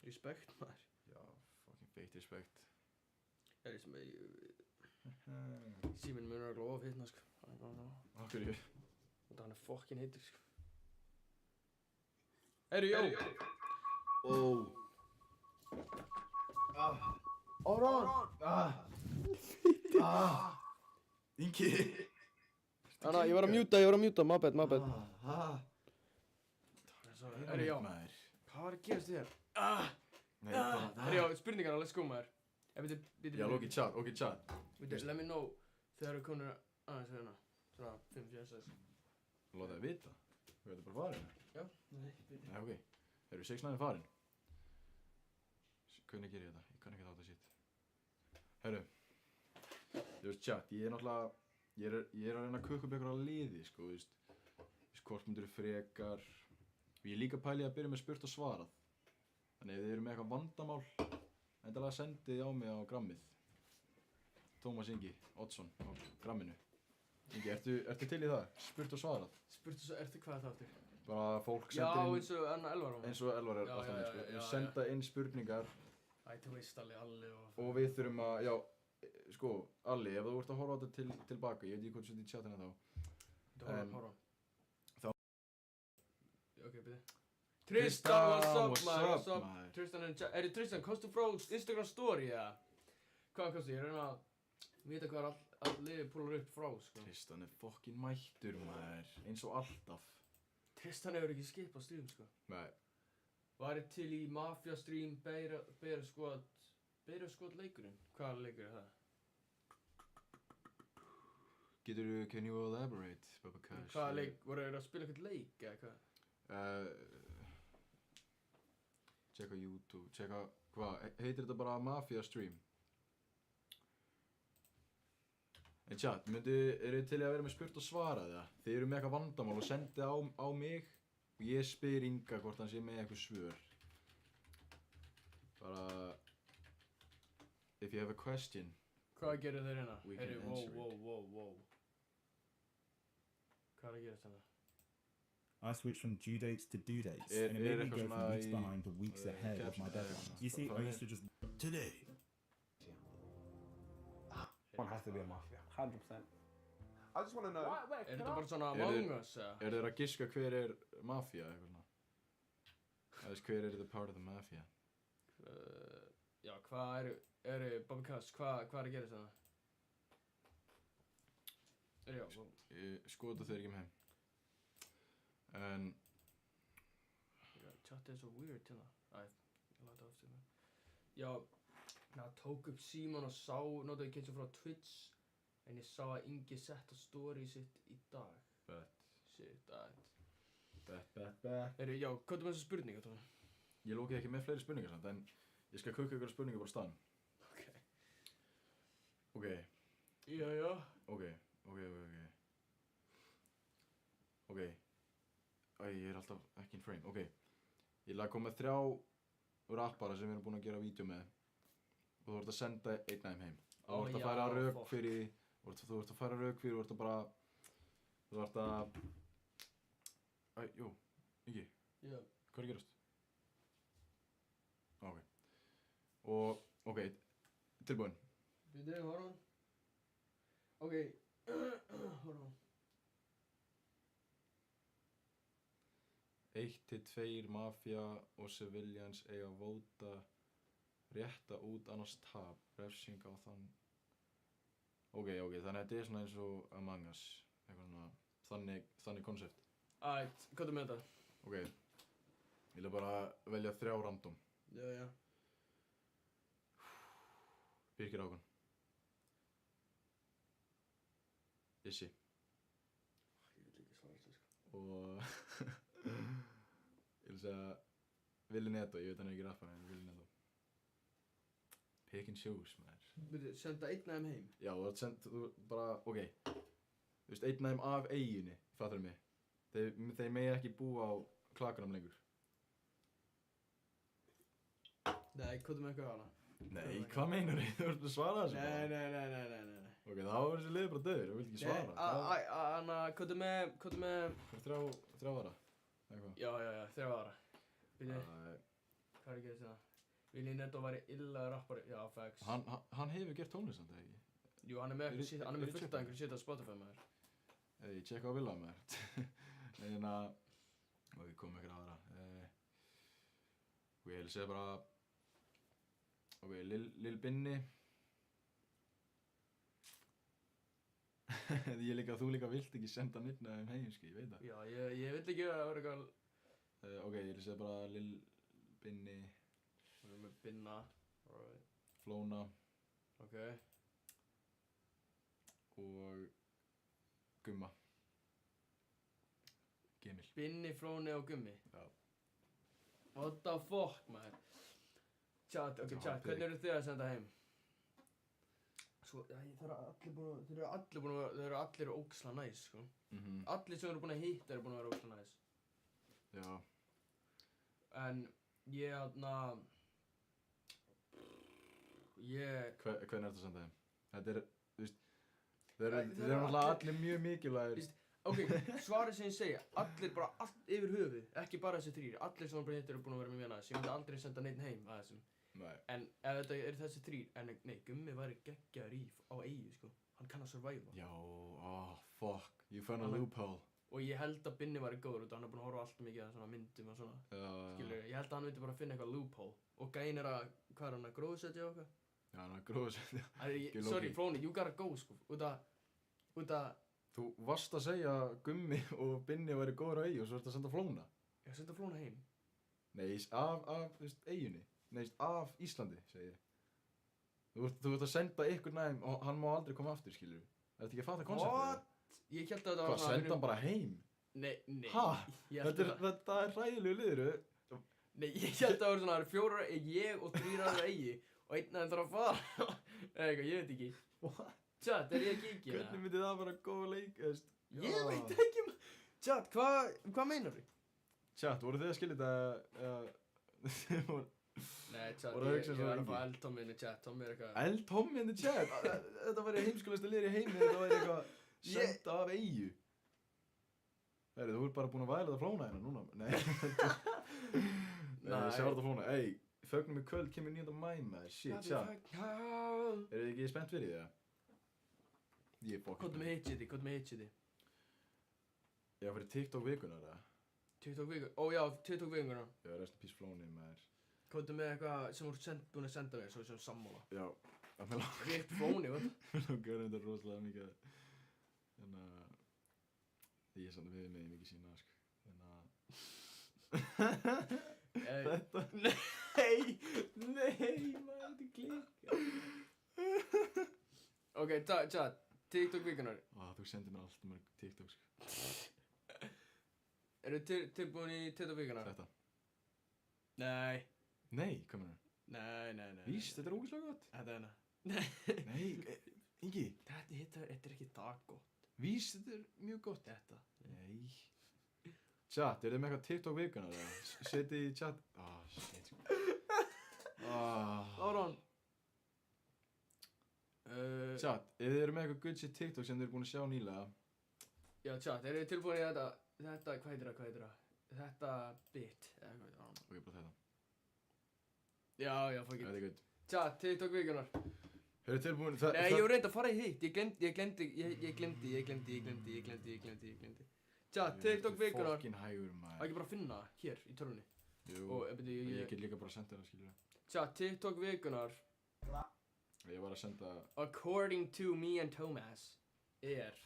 Respekt, maður. Já, fucking feitt respekt. Síminn mun er glóð hittna, sko. Akkur ég. Og það hann er fucking heitur, sko. Herru, jó! Oh. Hold on! Ingi. Anna, ég var að mjúta, my bad. Herru, já. Hvað var að gerast þér? Nei, bara. Herru, já, spurningarna, let's go, maður. Já, ok, chat. Let me know þegar þú konur aðeins hérna. Svona 5-6. Láta það vita. Þú veitur bara farin. Já, nei, bíddu. Nei, ok. Eru 6-9 farin? Hvernig ger ég þetta? Ég kann ekki þetta shit. Herru. Þú veist, chat, ég er náttúrulega, ég er að reyna að kukka upp ykkur á liði, sko, þú veist. Hvort myndir frekar. Ég er líka pælið að byrja með spurt og svarað. Þannig ef þið eru með eitthvað vandamál, endilega sendið á mig á grammið. Tómas Ingi Oddsson á gramminu. Ingi, ertu til í það? Spurt og svarað. Ertu hvað það aftur? Bara fólk Já, sendir inn. eins og Anna Elvar á mig. Eins og Elvar er alltaf með, sko. Við senda inn spurningar. Þú veist Alli og... Og við þurfum að, já, sko, Alli, ef þú ert að horfa á þetta tilbaka, ég veit ekki hvað þú setið í chatinu þá. Horfa. Þá- Ok, byrju. Tristan, what's up, maður? Tristan, Tristan, kostu frá Instagram story, eða? Hvað kostu? Ég er að reyna að vita hvað all liðið púlar upp frá, sko. Tristan er fokkin mættur, maður, eins og alltaf. Tristan hefur ekki skipað stream, sko. Nei. Var ég til í Mafia stream, Beira Squad leikurinn? Hvaða leikur er það? Can you elaborate, Bob Cass? Hvaða leik, voru þeir að spila eitthvað leik, eða hvað? Tjekka YouTube, hvað, heitir þetta bara Mafia stream? En chat, eru þið til í að vera með spurt og svara það? Þið eru með eitthvað vandamál og sendið á mig og ég spyr Inga hvort hann sé með eitthvað svör. Bara, if you have a question. Hvað gerir þeir hérna? We can answer it. Wow. Hvað er að gerast hérna? I switched from due dates to due dates, Er- and it made er me go eitthvað from svona weeks í, behind to weeks ahead of my caption deadline. eða You see, I eitthvað used to just Today. One has to be a Mafia. 100%. I just want to know. Wait, Er can þetta I? bara svona Er Among Us, eða? Er þeir að giska hver er mafía, eitthvað svona? Það veist, hver er the part of the mafia? Já, hvað eru Bobby Cass, hvað er að gera þetta? Já, Skota þeir ekki með heim. En, chatið er svo weird hérna. Æ, ég láta aftur með. Já, hann tók upp síman og sá, notaði ekki eins og frá Twitch, en ég sá að Ingi setta story sitt í dag. bet. Shit, Bet. Já, hvað er með þessa spurninga, Tómi? Ég lókið ekki með fleiri spurningar samt, en ég skal kukka ykkur spurningar bara á staðnum. Ok. Já. Ok. Æ, ég er alltaf ekki in frame. Ok. Ég ætla að koma með 3 rappara sem við erum búin að gera vídeo með. Og þú ert að senda einn af þeim heim. Þú ert að færa rauk fyrir, þú ert að færa rauk fyrir, þú ert að bara, þú ert að, Ingi, Já. hvað er að gerast? Ok. Og, ok, tilbúin. Byrju, horfum. Ok, horfum. 1-2 mafía og civilians eiga að vóta rétta út annars tap, refsing á þann. Ok, þannig að þetta er svona eins og Among Us, eitthvað svona, þannig koncept. Ætt, hvað er með þetta? Ok, ég vil bara velja 3 random. Já. Birgir Hákon. Issi. Ég vil ekki svara þessu, sko. Og ég vil segja Willi Neto, ég veit hann er ekki rappari en Willi Neto. Pick and choose, maður. Byrju, senda einn af þeim heim? Já, þú bara, ok. Þú veist, einn af þeim af eyjunni, fattar mig. Þeir megi ekki búa á klakanum lengur. Nei, hvað er með eitthvað hana? Nei, hvað meinar þið? Þú ert að svara þessu bara? Nei. Ok, þá er þessi liður bara döður, þú vilt ekki svara. Anna, hvað er með... Þrjá ára, eitthvað. Já, 3 ára. Byrju, hvað er að gera þetta? Willi Neto væri illa rappari, já, facts. Hann hefur gert tónlist samt, eða ekki? Jú, hann er með fullt af check einhverju shit á Spotify, maður. Ég tjekka á Villa, maður. En og við komum ykkur aðra. Og ég vil segja bara, ok, Lil Binni. Þú líka vilt ekki senda nýtt af þeim heim, ég veit það. Já, ég vill ekki að vera eitthvað... Ok, ég vil segja bara Lil Binni. Við erum með Binna. Alright. Flóna. Ok. Og Gumma. Gemil. Binni, Flóni og Gummi. Já. What the fuck, maður? Chat, hvernig eru þið að senda heim? Sko, þeir eru allir ógeðslega næs, sko. Allir sem eru búin að hitta eru búin að vera ógeðslega næs. Já. En ég, Hvernig ertu að senda þeim? Þetta er, þú veist, þeir eru náttúrulega allir mjög mikilvægir. Ok, svarið sem ég segja, allir bara allt yfir höfuð, ekki bara þessi 3, allir sem bara hittir eru búin að vera með mér næs. Ég myndi aldrei senda neitt heim að þessum. Nei. En ef þetta er þessi 3, nei, Gummi væri geggjaður á eyju, sko. Hann kann að surviva. Já, fuck, you found a loophole. Og ég held að Binni væri góður út og hann er búin að horfa alltaf mikið að svona myndum og svona. Skilur, ég held að hann myndi bara finna eitthvað loophole. Og gæn er að, hvað er hann að gróðsetja og eitthvað? Já, hann er að gróðsetja. Sorry, Flóni, you gotta go, sko. Út að... Þú varst að segja að Gummi og Binni væri góður á eyju og svo ert að senda Flóna. Ég senda Flóna heim. Nei, af þú veist, eyjunni. Nei, af Íslandi, segi ég. Þú ert að senda ykkur næm og hann má aldrei koma aftur, skilur við. Er þetta ekki að fatta konceptið? What? Ég held að þetta var Hvað, senda hann bara heim? Nei. Hæ? Þetta er hræðilegu liður. Nei, ég held að það var svona 4, ég og 3 aðra eyju og einn af þeim þarf að fara. Eða eitthvað, ég veit ekki. What? Chat, er ég að kíkja? Hvernig myndi það bara góð leik, veist? Ég veit ekki, Chat, hvað meinar þú? Chat, voru þið að skilja þetta, Nei, chat, Voru það ég hugsa svo var að lengi? fá L-Tommy inn í chat, Tommy er eitthvað... L-Tommy in the chat? Þetta væri heimskulegasta liður í heimi, þetta væri eitthvað senda af eyju. Þú ert bara búin að væla það Flóna hérna núna. Nei, sjá þetta Flóna. Ey, fögnum í kvöld kemur 9. maí, maður. Shit, chat. Eru þið ekki spennt fyrir því, eða? Ég er fucking Hvað með hitchiti, hvað með hitchiti? Ég var fyrir TikTok vikunar eða? TikTok vikur, ó já, TikTok vikuna. Já, rest in peace Flóni maður. Hvað með eitthvað sem þú ert búin að senda mér, svo sem sammála? Já, að mér langar Rick Flóni, hvað? Mér langar þetta rosalega mikið. Þannig að ég samt við mig mikið sína, sko. Þannig að þetta. Nei, maður, þetta klikka. Ok, tja, TikTok vikunar. Þú sendir mér alltaf mörg TikTok, sko. Eru tilbúin í TikTok vikunar? Þetta. Nei. Nei, hvað meina? Nei. Víst, þetta er ógeðslega gott. Þetta er hana. Nei, Ingi. Þetta er ekki það gott. Víst, þetta er mjög gott. Þetta. Nei. Chat, er þið með eitthvað TikTok vikunar eða? Setið í chat. Shit. Láron. Chat, ef þið eru með eitthvað good shit TikTok sem þið eru búin að sjá nýlega. Já, chat, eru þið tilbúin í þetta, hvað heitir það? Þetta bit, eða hvað heitir það? Ok, bara þetta. Já, fuck Þetta it. er good. Chat, TikTok vikunar. Eru þið tilbúin? Nei, ég var reynd að fara í hitt, ég glemdi. Chat, TikTok vikunar. Fokkin hægur maður. Það ekki bara að finna hér í tölvunni. Jú, Og, ég get líka bara að senda það, skilur það. Chat, TikTok vikunar. Ég var að senda... According to me and Thomas, er...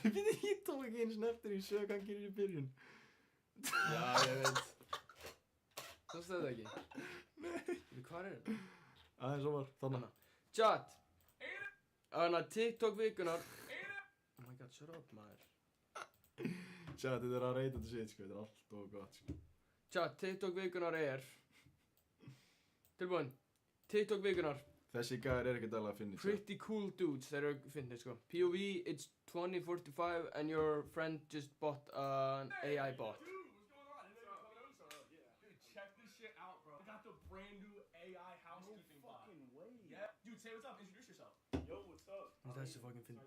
Ég tók ekki eins og eftir í sög hann gerir í byrjun. Já, ég veit. Það stöðu ekki. Nei. Hvað er það? Aðeins var, þannig. Chat. Þannig að TikTok vikunar. Oh my god, shut up, maður. Chat, þetta er að reyta þetta shit, sko. Þetta er allt og gott, sko. Chat, TikTok vikunar er... Tilbúin. TikTok vikunar. Þessi gæðir er ekkert alveg að finna, Pretty cool dudes, þeir eru finnir, sko. POV, it's 2045 and your friend just bought an AI bot. Dude, what's going on? Dude, check this shit out, bro. I got the brand new AI housekeeping bot. No fucking way. Yeah. Dude, say what's up. Introduce yourself. Yo, what's up? Þessi fucking finn,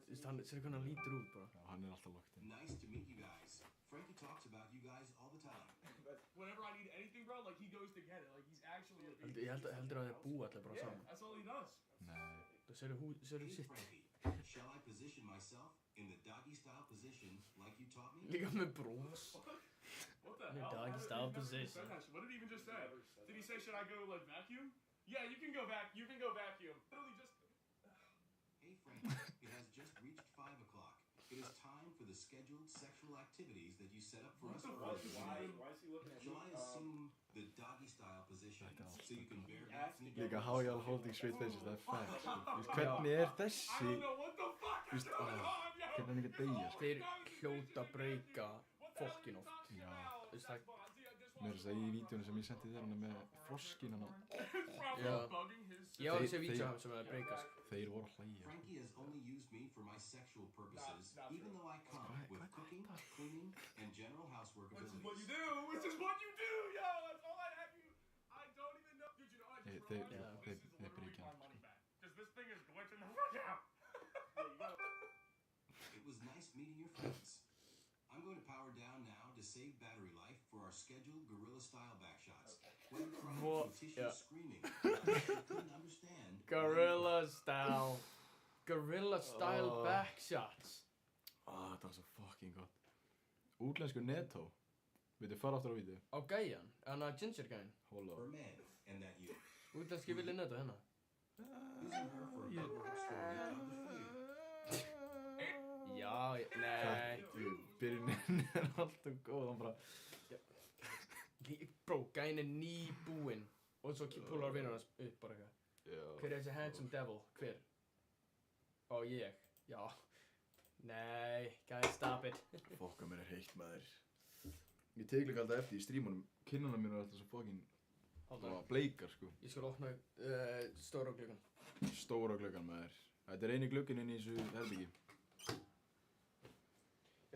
sér hvernig hann lítur út, bara. Já, hann er alltaf locked in. Nice to meet you guys. Frankie talks about you guys all the time. Whenever I need anything, bro, like he goes to get it. Like he's actually a beast. Ég heldur að þeir búa allir bara Yeah, saman. that's all he does. Nei. Það sérðu Hey, sitt. Frankie, shall I position myself in the doggy style position like you taught me? Líka með brós. What the In a hell? doggy How did style he just say position. that shit? What did he even just say? Did he say, should I go like vacuum? Yeah, you can go vacuum. Literally just. Hey, Frankie, it has just reached 5 o'clock. It is time for the scheduled sexual activities that you set up for us earlier today. Why is he looking at Shall I assume the doggy style position so you can bareback me? Líka how y'all holding straight faces, það er fact, sko. Þú veist, hvernig er I þessi... don't know what the fuck Þú is veist, going on, yo. hvernig hann ekki að deyja, sko. Þeir hljóta að breyka fokkin oft. Já. Þú veist það. Mér er þess að í vídjónu sem ég sendi þér hann með froskin hann. Já. Ég var að sé vídeo sem er að breyka, sko. Þeir voru að hlæja, sko. Frankie has only used me for my sexual purposes, even though I come with cooking, cleaning, and general housework Which is abilities. what you do. Which is what you do, yo. That's all I have you. I don't even know. Dude, you know, I just They- realized they- this is they literally break my out. money back. Because this thing is glitching the fuck out. It was nice meeting your friends. I'm going to power down now to save battery life for our scheduled gorilla-style backshots. When you're crying What? from tissue Yeah. screaming, I couldn't understand. Gorilla style. Gorilla style Oh. backshots. Þetta var svo fucking gott. Útlensku Netto. Veitu, fara aftur á vídeo. Á gæjan, hann að ginger gæjan. Hold For on. men, and that you. Útlenski vilja netta hérna. Using her for a part of her story of the fear. Já, nei. Byrjunin er alltaf góð, hann bara... Bro, gæjan er nýbúinn. Og svo púlar vinnur hans upp bara eitthvað. Já. Hver er þessi handsome devil? Hver? Ó, ég. Já. Nei, guys, stop it. Fokka mér er heitt, maður. Ég tek líka alltaf eftir í strímunum. Kinnuna mín er alltaf svo fucking... Haldur. Bleikar, sko. Ég skal opna stóra gluggan. Stóra gluggan, maður. Þetta er eini glugginn inn í þessu herbyggi.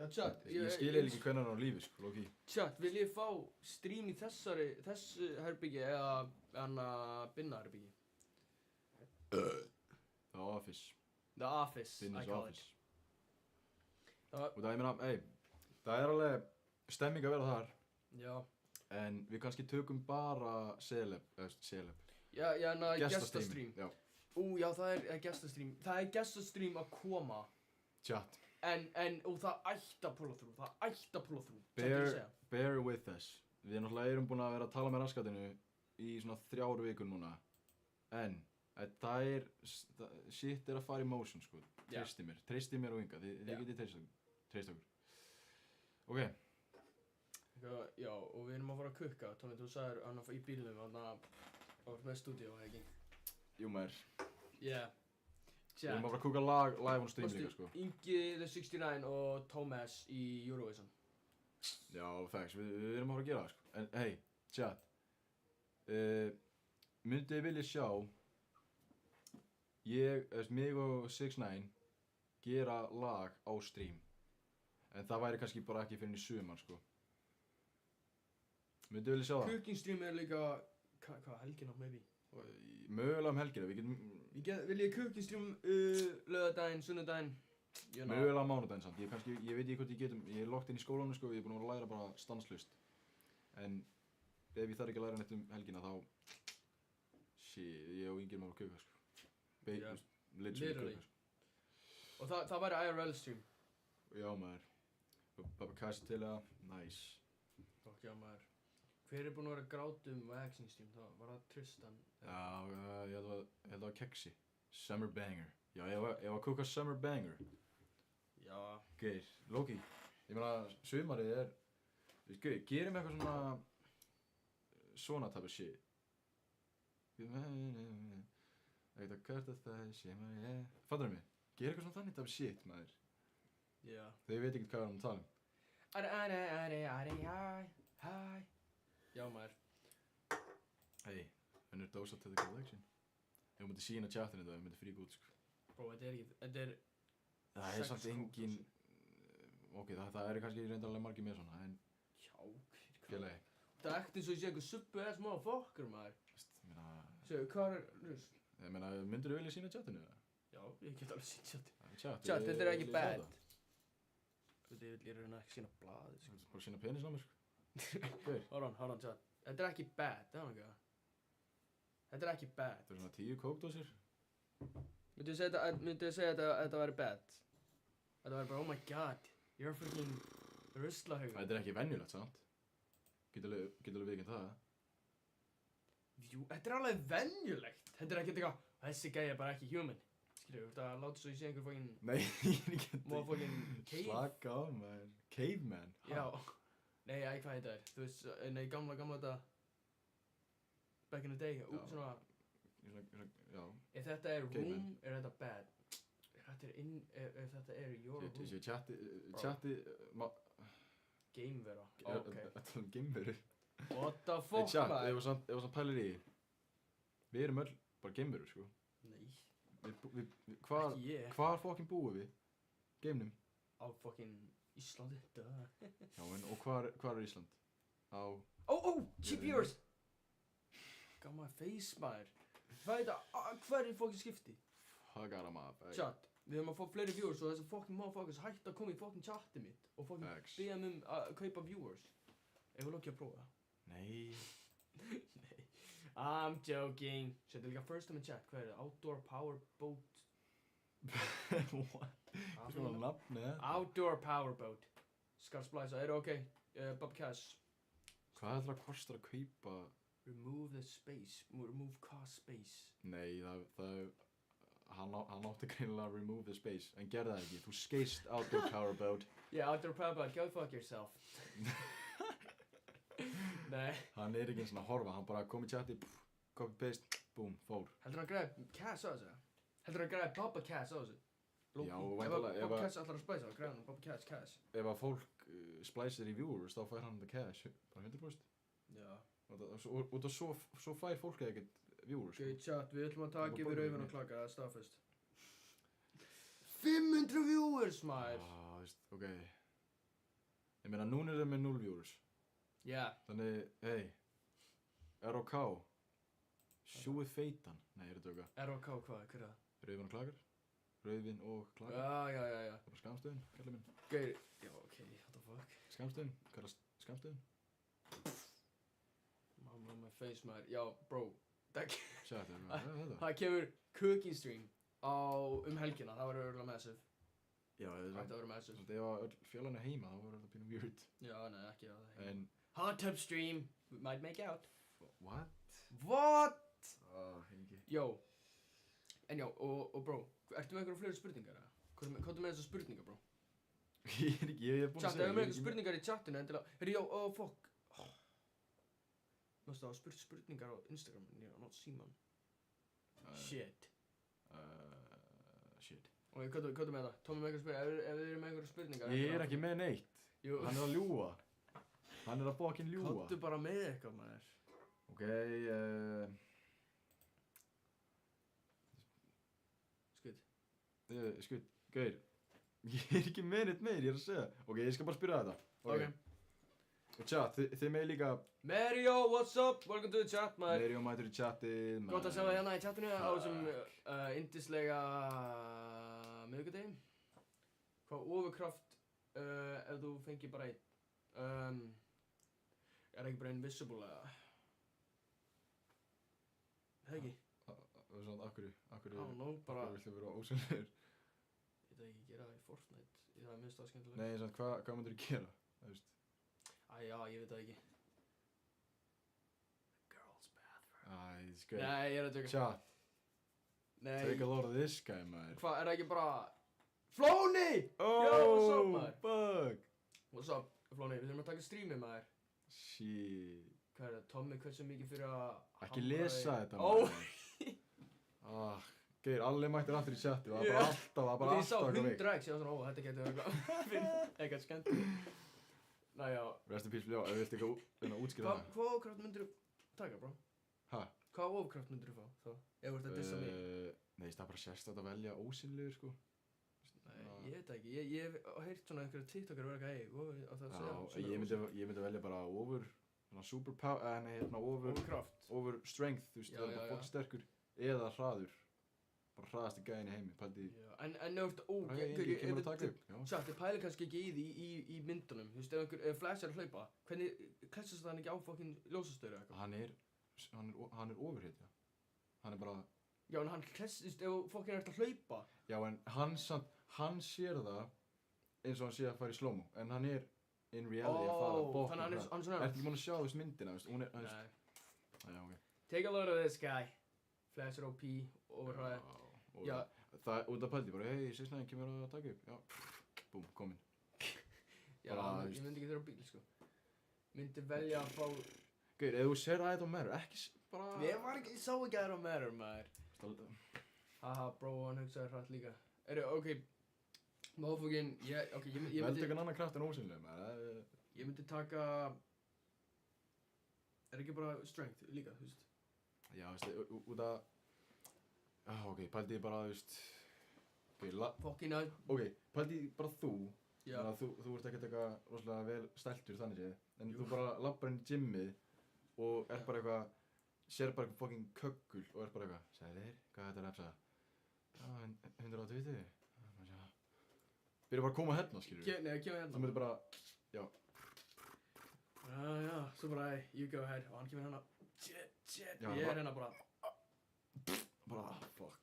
Já, chat. Ég skil eiginlega ekki hvernig hann er á lífi, sko, loki. Chat, vil ég fá stream í þessu herbyggi eða hana binna herbyggi? The Office. The Office, Binnis I call Office. it. Það, Og það, ég meina, það er alveg stemming að vera þar. já. En við kannski tökum bara celeb. Já, hana Gestastream. gestastream. Já. Já, það er gestastream. Það er gestastream að koma. Chat. Og það ætti að pulla through. Það ætti að pulla through. Það er að segja. Bear with us. Við náttúrulega erum búin að vera að tala með raskatinu í svona 3 vikur núna. En shit er að fara í motion, sko. Treysti mér og Inga. Þið getið treyst okkur. Ok. Já, og við erum að fara að kukka. Tómi, þú sagðir hann í bílnum, hann að með stúdíó, eða ekki? Jú, maður. Yeah. Við erum að fara að kúka live on stream líka, sko. Ingi The 69 og Thomas í Eurovision. Já, facts. Við erum að fara að gera það, sko. En, hey, chat. Myndið þið vilja sjá mig og 69 gera lag á stream. En það væri kannski bara ekki fyrir í sumar, sko. Myndið þið vilja sjá það? Cooking stream er líka, hvað, helgina, maybe? Mögulega helgina, við getum... Vil ég cooking stream laugardaginn, sunnudaginn? Mögulega mánudaginn samt, ég veit ekki hvort ég getum, ég er lokt inn í skólanum, sko, ég er búinn að læra bara stanslaust. En ef ég þarf ekki að læra neitt helgina, þá... Shit, ég og Ingi erum að kuka, sko. Literally kuka, sko. Og það væri IRL stream? Já, maður. Baba Kassi til að, nice. Okk, já, maður. Hver er búinn að vera að gráta waxing stream? Var það Tristan? Já, ég held að það var Kexi. Summer Banger. Já, ég var að kuka Summer Banger. Já. Geir, Loki. Ég meina, sumarið er... Geir, gerum eitthvað svona type of shit. Ekkert að kvarta það sem að ég... Fattar mig? Gerum eitthvað svona þannig type of shit, maður. Já. Þeir veit ekkert hvað við erum að tala um. Já, maður. Hey, henni dósa to the collection. Ef þú myndir sína chatinu þetta, ef þú myndir fríka út, sko. Bro, þetta er... Það er samt engin... Ok, það eru kannski reyndarlega margir með svona, en... Já, félagi. Það er ekkert eins og ég sé eitthvað subbu-ass motherfucker, maður. Meina... Segðu, hvað er... Ég meina, myndir þú vilja sína chatinu, eða? Já, ég get alveg sína chatinu. Chat, þetta er ekki bad. Ég vil reyna ekki sína blaði, sko. Bara sína penis á mér, sko. Hold on, chat. Þetta er ekki bad, það er náttúrulega. Þetta er ekki bad. Það er svona 10 kókdósir. Myndu þið segja að þetta væri bad? Þetta væri bara, oh my god, you're freaking ruslahaugur. Þetta er ekki venjulegt, sant? Getur alveg vikinn það. Jú, þetta er alveg venjulegt. Þetta er ekki eitthvað, þessi gæi er bara ekki human. Skilju, þú ert að láta svo ég sé einhver fucking... Nei, ég er ekki... Motherfucking cave. Slaka á, man. Caveman. Já. Nei, hvað þetta er? Þú veist, nei, gamla þetta... Back in the day, svona... Já. Ef þetta er Caveman. room, er þetta bad. Ef þetta er your room... Þessi chatti... Geimvera, ok. Þetta er geimveru. What the fuck, Chat, maður? ef það samt pælir í... Við erum öll bara geimveru, sko. Nei. Hvar fokkin búum við? Geimnum? Á fokkin Íslandi, Já, og hvar er Ísland? Á... Cheap viewers! Got my face, maður. Hvað er þetta? Hver er fokkin skipti? Fuck out of my face. Chat, við höfum að fá fleiri viewers og þessi fokkin motherfuckers hætti að koma í fokkin chatti mitt og fokkin beða að kaupa viewers. Ef við lókið að prófa það? Nei. Nei. I'm joking. Þetta er líka first time in chat. Hvað er það? Outdoor power boat? What? Það er svona nafni, Outdoor power boat. Skal splæsa, er það ok? Bob Cash. Hvað ætlar að kosta að kaupa? Remove the space. Remove cost space. Nei, hann átti greinilega að remove the space, en gerði það ekki. Þú skeist outdoor power boat. Yeah, outdoor power boat. Go fuck yourself. Nei. Hann er ekki eins og að horfa, hann bara kom í chati, copy paste, boom, fór. Heldur hann að græða Cash á þessu? Heldur hann að græða Boba Cash á þessu? Já, væntanlega, ef Boba Cash ætlar að splæsa, þá græða hann Boba Cash. Ef að fólk splæsir í viewers, þá fær hann the cash, bara 100%. Já. Og það svo fær fólk ekkert viewers. Ok, chat, við ætlum að taka yfir augun og klaka, það er staðfest. 500 viewers, maður! Veist, ok. Ég meina, núna er það með 0 viewers. Já. Þannig, hey, ROK, sjúið feitan. Nei, ég er að döga. ROK, hvað, hver er það? Rauðvin og klagar. Rauðvin og klagar. Já. Það er bara skamstöðin, kallar minn. Geir, já, ok, what the fuck? Skamstöðin, kallast skamstöðin. Mamma, my face, maður. Já, bro, Chat, þetta. Það kemur cooking stream helgina, það var örugglega massive. Já, Það ætti að vera massive. Svona, ef öll fjölan er heima, þá var þetta pínu weird. Já, nei, ekki á það. En, Hot tub stream, we might make out. what? What? Hengi. Jó. En já, og bro, ertu með einhverjum fleiri spurningar, eða? Hvað er með þessar spurningar, bro? Ég er búinn að Chat, ef segja. við með einhverjum spurningar í chatinu, endilega. Herri, já, fuck. Mástu hafa spurt spurningar á Instagram, en ég á nátt síman. Shit. Shit. Ok, hvað er með það? Tommi með einhverjum spurningar, ef þið eru með einhverjum spurningar. Ég er ekki með neitt. Jú. Hann er að ljúga. Hann er að fucking ljúga. Kottu bara með eitthvað, maður. Ok, Skutt. Skutt, gauir. Ég er ekki með neitt meir, ég er að segja. Ok, ég skal bara spyrja þetta. Ok. Og chat, þið með líka... Mario, what's up? Welcome to the chat, maður. Mario mætur í chatið, maður. Gott að sjá það hérna í chatinu á þessum yndislega miðvikudegi. Hvað overkraft ef þú fengir bara einn? Er ekki bara invisible eða? Það ekki? Svona, akkurri, I don't know, bara... Hvað viltu vera ósynlegur? Ég veit ekki gera það í Fortnite. Það er minnst það skemmtilegt. Nei, svona, hvað myndir þú gera? Það veist. Já, ég veit það ekki. Girls bathroom. Æ, skauð. Nei, ég er að tjóka. Chat, Nei. take a load of this guy, maður. Hvað, er það ekki bara... Flóni! Oh, Yo, what's up, maður? fuck. What's up, Flóni? Við þurfum að taka streamið, maður. Shit. Hvað er það? Tommi, hversu mikið fyrir að... Ekki lesa þetta, Ó! Gauir, allir mættir aftur í chati, það var bara alltaf, það var bara Ég sá alltaf eitthvað 100x, ég var svona, ó, þetta getur eitthvað skemmtilegt. Næja. Rest in peace, Ljó, ef við vilt eitthvað útskýra það. Hvað ofkraft myndir þú taka, bro? Ha? Hvað ofkraft myndir þú fá, þá? Ef þú ert að dissa mig? Nei, það er bara sérstætt að velja ósynlegur, sko. Nei, ég veit það ekki. Ég hef heyrt svona einhverja TikTokar vera eitthvað, á það að Já, ég myndi velja bara over, svona superpower, nei, hérna Overkraft. over strength, þú veist, Já, það er já, bara já. fólk sterkur, eða hraður. Bara hraðasti gæðin í heimi, pældi í... Já, en þú ert, kemur að taka upp, já. Tjátt, þið pælir kannski ekki í því í myndunum, þú veist, ef Flash er að hlaupa, hvernig klessast hann ekki á fokkin ljósastöru eða eitthvað? Hann er overhit, já. Hann er bara... Já, en hann klessast, ef fokkin er að hlaupa. Já, en hann sér það eins og hann sé að fara í slow-mo, en hann er in reality að fara bótt. Þannig hann er svona... Ertu ekki búinn að sjá þessu myndina, veist? Hún er... Nei. Já, ok. Take a load of this guy. Flash er OP, overhraði. Já. Það, út af pældi, bara, hei, Sisnæðin kemur að taka upp, já, búm, kominn. Já, ég myndi ekki þurfa bíl, sko. Myndi velja að fá... Gauir, ef þú sér I don't matter, ekki bara... Ég sá ekki I don't matter, maður. Haha, bro, hann hugsaði hratt líka. Ok, motherfucking, ég myndi... Veldu einhvern annan kraft en ósynlega, maður. Ég myndi taka... Er ekki bara strength líka, þú veist? Já, veist, út af... ok, pældi ég bara, þú veist... Fokkin að... Ok, pældi ég bara þú. Já. Þannig að þú ert ekkert eitthvað rosalega vel stæltur þannig séð. En þú bara lappar inn í gymmið og er bara eitthvað... Sér bara eitthvað fokkin köggul og er bara eitthvað... Sælir, hvað er þetta að repsa? Já, 120. Byrja bara að koma hérna, skilur Nei, kemur hérna. Þú myndir bara... Já. Já, svo bara, you go ahead. Og hann kemur hérna. Shit. Já, Ég er hérna bara... Bara, fuck.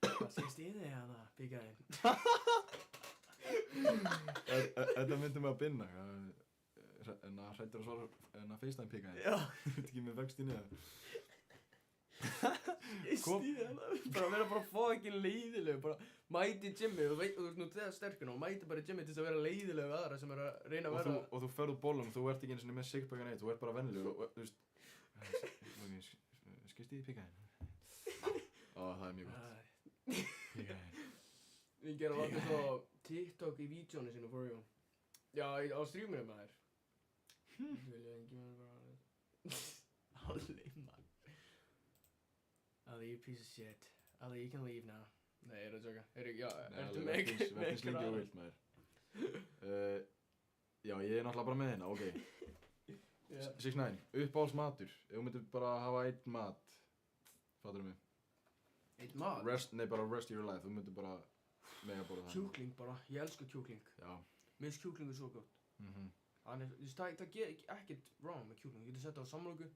Hvað segist ég þig hérna, píkaðinn? Þetta myndi mig að binna. En að hrættur að svara... En að FaceTime píkaðinn. Já. Þú veit ekki með vöxt inn í það. Ég stýði hérna. Bara vera bara fokkin leiðileg. Bara mæti í gymmi. Þú ert nú þegar sterkur og mæti bara í gymmi til þess að vera leiðileg við aðra sem er að reyna að vera... Og þú ferð úr bólum, þú ert ekki eins og með sixpacka neitt. Þú ert bara vennilegur og, þú veist... Skist í píkaðinn? Það er mjög gott. Píkaðinn. Við gerum alltaf svo TikTok í vídeónu sínu for you. Já, á streaminu maður. Vilja engi maður bara... Alli maður. Alli, you piece of shit. Alli, you can leave now. Nei, ég er að tjóka. Já, ertu með ekki? Verðins lengi og vilt maður. Já, ég er náttúrulega bara með hérna, ok. 6ix9ine, uppáhaldsmatur. Ef þú myndir bara hafa einn mat. Fattur mig? Einn mat? Bara rest of your life. Þú myndir bara mega borða það. Kjúkling bara. Ég elska kjúkling. Já. Mér finnst kjúklingur svo gott. Það ger ekkert wrong með kjúkling. Þú getur sett það á samloku.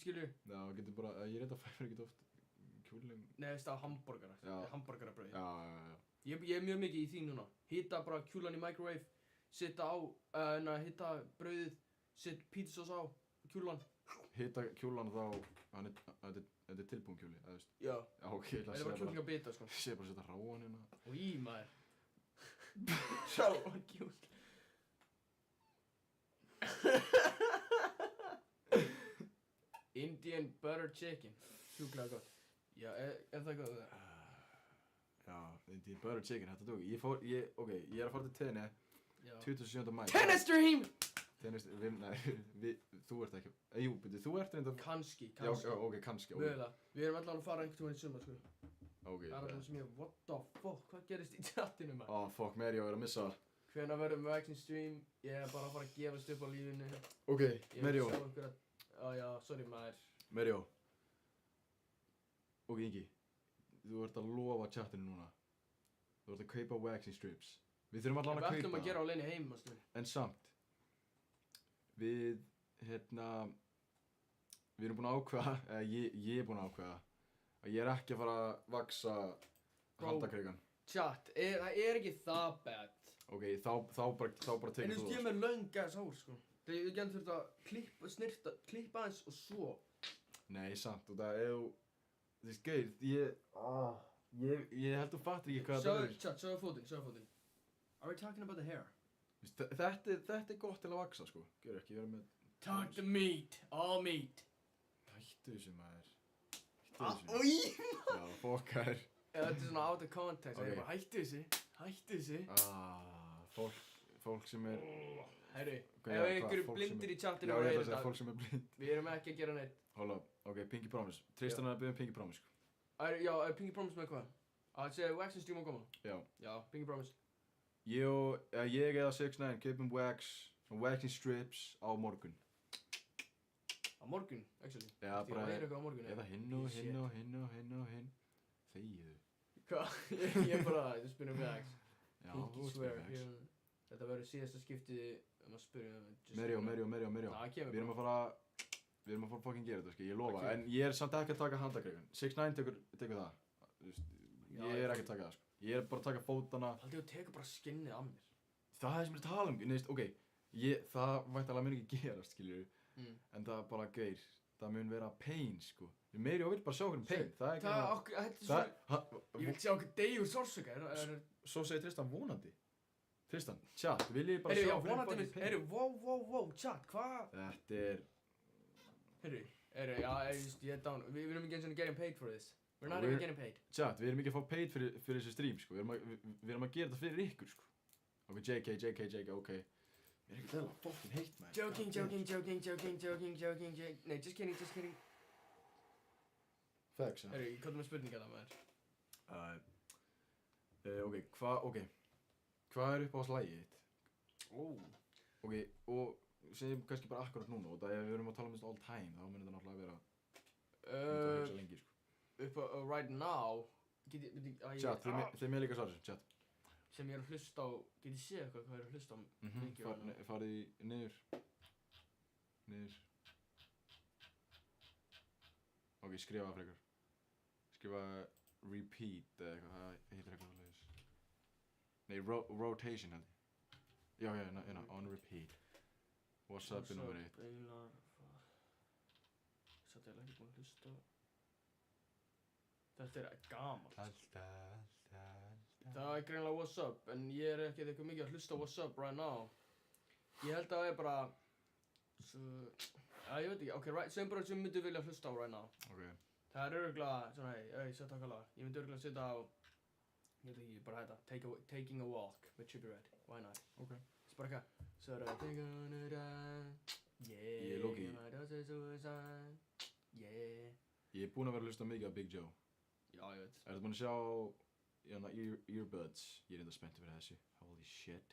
skilju. Já, getur bara, ég er þetta fæður ekkert oft kjúling. Nei, veist það hambúrgara, Já. hambúrgarabrauð. Já. Ég er mjög mikið í því núna. Hita bara kjúlan í microwave, hita brauðið, set pítsasós á kjúlan. Hita kjúlan þá, þetta er tilbúin kjúli, eða veist. Já. Já, ok, Það er bara kjúklingabita, sko. Ég sé bara að setja ráan hérna. Og í maður. Ráan kjúl. Indian butter chicken. Sjúklega gott. Já, er það gott? Já, Indian butter chicken, þetta tók ég. Ok, ég er að fara til tenni 27. mæ. Tennis dream! Tennis, þú ert ekki, jú, byrju, þú ert reyndar. Kanski. Já, ok, kannski. Mögulega. Við erum allan að fara einhvern tímann í sumar, sko. Ok. Það er allan sem what the fuck, hvað gerist í chatinu, maður? Fuck, Mario er að missa. Hvenær verðum við Waxing Stream? Ég er bara að fara að gefast upp á lífinu. Ok, Mario. Ég vil sjá einhverja, já, sorry maður. Mario. Ok, Ingi. Þú ert að lofa chatinu núna. Þú ert að kaupa waxing strips. Við þurfum allan að kaupa. Við ætlum að gera á leiðinni heim, mástu. En samt. Við erum búin að ákveða, eða ég er búin að ákveða, að ég er ekki að fara að vaxa handakreikan. Chat, það er ekki það bad. Ok, þá bara tekur En þú þú veist, ég er með löngas hár, sko. Þegar ég gæti þurft að klippa aðeins og svo. Nei, samt, og það er þú veist, gauð, ég held þú fattir ekki hvað það er. Chat, sjáðu fótinn. Are we talking about the hair? Þetta er gott til að vaxa, sko. Gjör ekki, vera með... Talk the meat, all meat. Hættu þessu, maður. Új! Já, fokkar. Þetta er svona out of context, Ok. ég bara hættu þessu. Fólk sem er... Herru, Ok, ef já, einhverju fólk blindir sem í chatinu Já, og ég ætla heyrir að segja þetta, fólk sem er blind. við erum ekki að gera neitt. Hold up, ok, Pinky Promise. Tristan er að byggja um Pinky Promise, sko. Já, Pinky Promise með hvað? Að segja Waxing Stream og koma? Já. Já, Pinky Promise. Ég eða 6ix9ine kaupum waxing strips á morgun. Á morgun, actually. Já, Þú bara... veist, ég eitthvað á morgun, Eða hinn. Þegiðu. Hvað? Ég bara, þú spyrir mig X. Já, Pinky swear. Þetta verður síðasta skiptið að spyrja. Mario. Það kemur Við erum að fara að fucking gera þetta, sko, ég lofa. En ég er samt ekki að taka handakreikan. 6ix9ine tekur það. Þú veist, ég er ekki að taka það, sko. Ég er bara að taka fótana. Haldið þú tekur bara skinnið af mér. Það er sem ég er að tala um, neist, ok. Það væntanlega mun ekki gerast, skiljur. En það er bara geir. Það mun vera pain, sko. Mario vill bara sjá okkur pain. Það er ekki Ég vil sjá okkur degur sársöka. Svo segir Tristan vonandi. Tristan, chat, vil ég bara sjá okkur vonandi minn. Herru, wow, chat, hvað? Þetta er... Herru, já, ég er down. Við erum ekki eins og getting paid for this. We're not even getting paid. Chat, við erum ekki að fá paid fyrir þessi stream, sko. Við erum að gera þetta fyrir ykkur, sko. Ok, JK, ok. Ég er ekki það fucking heitt, man. Joking. Nei, just kidding. Facts, ja. Herru, ég komði með spurninga það, maður. Ok. Hvað er uppáhaldslægið þitt? Ok, og segjum kannski bara akkurat núna, og það ef við erum að tala um þetta all time, þá munir þetta náttúrulega vera að hugsa lengi, sko. Right now, Chat, þið með líka svarið, chat. sem ég er að hlusta á, get ég séð eitthvað hvað ég er að hlusta á mikið? Farið í niður. Ok, skrifa frekar. Skrifa repeat eða eitthvað, það heitir eitthvað svoleiðis. Nei, rotation held ég. Já, on repeat. What's up er nummer 1. Satt ég ekki búinn að hlusta á. Þetta er gamalt. Það er greinlega what's up, en ég er ekkert eitthvað mikið að hlusta á what's up right now. Ég held að það er bara... ég veit ekki, ok, segjum bara sem ég myndi vilja hlusta á right now. Ok. Það er örugglega svona, sett okkar lag. Ég myndi örugglega setja á... Ég veit ekki, bara þetta, Taking a Walk með Trippie Redd. Why not? Ok. Það er bara eitthvað. So that they're gonna die. Yeah. Ég er Loki. Yeah. Ég er búinn að vera að hlusta mikið á Big Joe. Já, ég veit. Ertu búinn að sjá earbuds? Ég er enda spenntið fyrir þessu. Holy shit.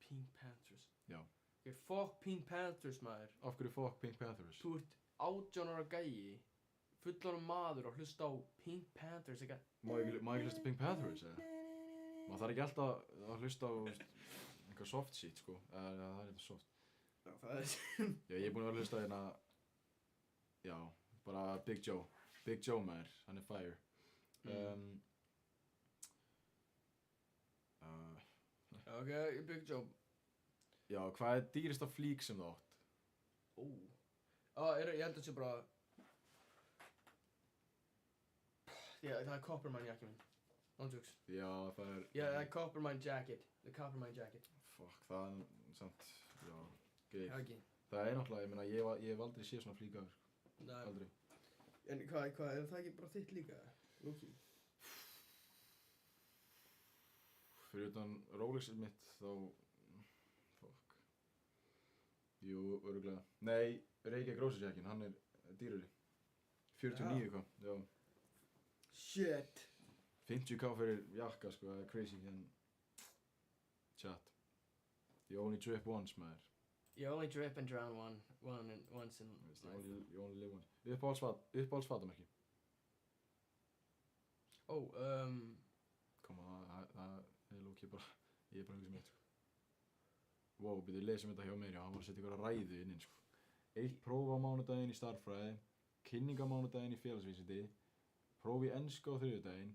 Pink Panthers. Já. Ok, fuck Pink Panthers, maður. Af hverju fuck Pink Panthers? Þú ert 18 ára gæi, fullorðinn maður og hlusta á Pink Panthers, eitthvað. Má ég ekki hlusta Pink Panthers, eða? Maður þarf ekki alltaf að hlusta á eitthvað soft shit, sko. Það er eitthvað soft. Já, það er... Já, ég er búinn að vera að hlusta hérna Já, bara Big Joe. Big Joe maður, hann er fire. Ok, Big Joe. Já, hvað er dýrasta flík sem þú átt? Ég held að það sé bara... Já, það er Coppermine jakki minn. Ándjóks. Já, það er... Já, það er Coppermine jacket. The Coppermine jacket. Fuck, það er samt, já, geir. Já, ekki. Það er náttúrulega, ég meina, ég hef aldrei séð svona flík áður, sko. Nei. Aldrei. En hvað, er það ekki bara þitt líka? Loki. Fyrir utan Rolexið mitt, þá... Fuck. Jú, örugglega. Nei, Reykjavík Rósasjakkin, hann er dýrari. 49 eitthvað, já. Shit. 50k fyrir jakka, sko, það er crazy, en... Chat. You only drip once, maður. You only drip and drown once in You only live once. Uppáhaldsfatamerki. Koma, það er lókið bara, ég er bara að hugsa mitt, sko. Wow, byrjuðu lesum þetta hjá mér, já, hann var að setja ykkur að ræðu inn, sko. 1 próf á mánudaginn í starffræði, kynning á mánudaginn í félagsvísindi, próf í ensku á þriðjudaginn,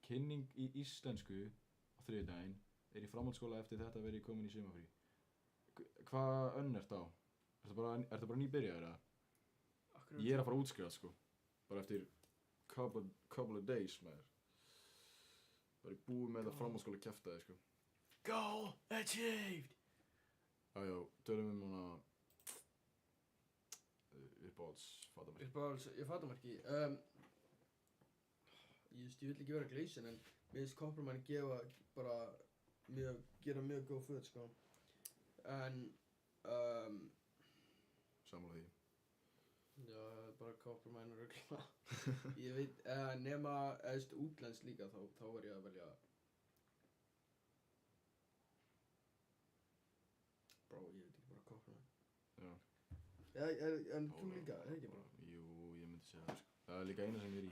kynning í íslensku á þriðjudaginn, er í framhaldsskóla eftir þetta verið komin í sumarfrí. Hvað önn ertu á? Ertu bara nýbyrjaður, eða? Ég er að fara að útskrifast, sko. Bara eftir couple of days, maður. Bara búið með það framhaldsskóla kjaftaði, sko. Goal achieved! Já, tölum núna uppáhaldsfatamerki. Fatamerki. Ég vil ekki vera gleysinn, en mér finnst Coppermine gera mjög góð föt, sko. En, Sammála því. já, bara Coppermine og rugla. Ég veit, nema, útlenskt líka, þá var ég að velja... Bro, ég veit ekki, bara Coppermine. Já. En þú líka, ekki bara? Jú, ég myndi segja það, sko. Það er líka eina sem ég er í.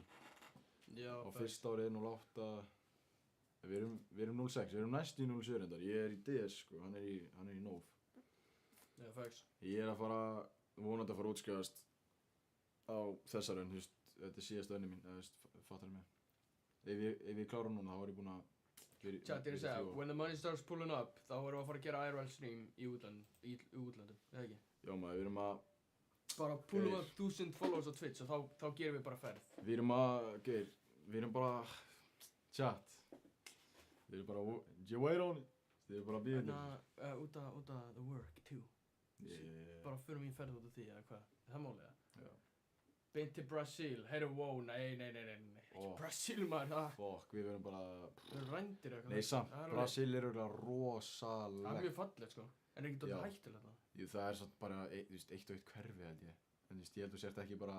Já, Á fyrsta árið er 08. Við erum 06, við erum næst í 07 reyndar. Ég er í DS, sko, hann er í NOV. Já, facts. Ég er vonandi að fara að útskrifast á þessar önn, þetta er síðasta önni mín, fattar mig. Ef ég klára núna, þá er ég búinn að... Chat, ég er að segja, when the money starts pulling up, þá erum við að fara að gera IRL stream í útlöndum, eða ekki? Já maður, við erum að... Bara pullum upp 1000 followers á Twitch og þá gerum við bara ferð. Við erum bara... Chat. Við erum bara... You wait on it. Við erum bara að býða þetta. Út af the work, too. Bara förum í ferð út af því, eða hvað? Það málega? Já. Beint til Brasil, heyrðu, wow, nei. Ekki Brasil, maður, það. Fuck, við verðum bara... Við erum rændir eitthvað. Nei, samt, Brasil er auðvitað rosalegt. Það er mjög fallegt, sko. En ekki dótt hættilegt það. Jú, það er samt bara eitt og eitt hverfi, held ég. En ég held þú sért ekki bara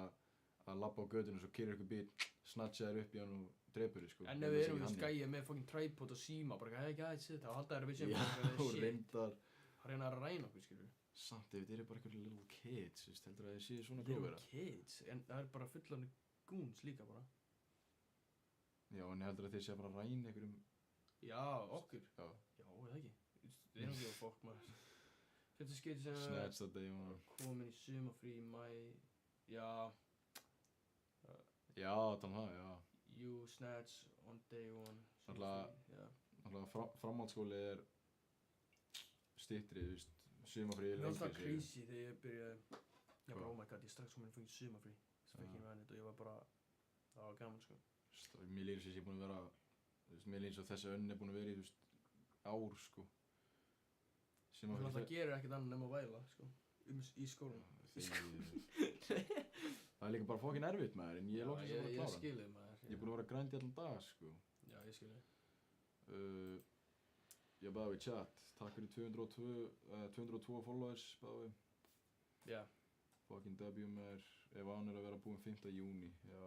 að labba á götunum og svo keyrir ykkur bíl, snatcha þér upp í hann og drepur þig, sko. En ef við erum við skæja með fucking tripod og síma, bara ekki aðeins þetta og halda þér að við séum bara shit. Reyndar. Það reyna að ræna okkur, skilur. Samt, ef þetta eru bara einhverju little kids, heldur að þið séu svona grófira. Little kids? En það er bara fullandi goons líka bara. Já, en heldur að þið séu bara að ræna einhverjum... Já, okkur. Já, eða ekki. Við erum ekki á fokk, maður. Þetta skeitt sem Snatch that day one. Komin í sumarfrí í mæ. Já. Já, þannig já. You snatch on day one. Náttúrulega framhaldsskóli er styttri, þú veist, sumarfrí er lengri. Það var sér. crazy þegar ég byrjaði. Ég bara, oh my god, ég strax komin í fengið sumarfrí. Það fekk ég með henni og ég var bara, það var gaman, sko. Mér líður sem ég er búinn að vera, þú veist, mér líður eins og þessi önn er búinn að vera í, þú veist, ár, sko. Þú náttúrulega gerir ekkert annað nema að væla, sko, í skólanum. Það er líka bara fokkin erfitt, maður, en ég er loksins að fara að klára. Ég skilði, maður. Ég er búinn að vera grænt í allan dag, sko. Já, ég skilði. Já, bæði chat, takk fyrir 202 followers, bæði. Já. Fokkin debut maður, ef hann er að vera búinn 5. júni, já.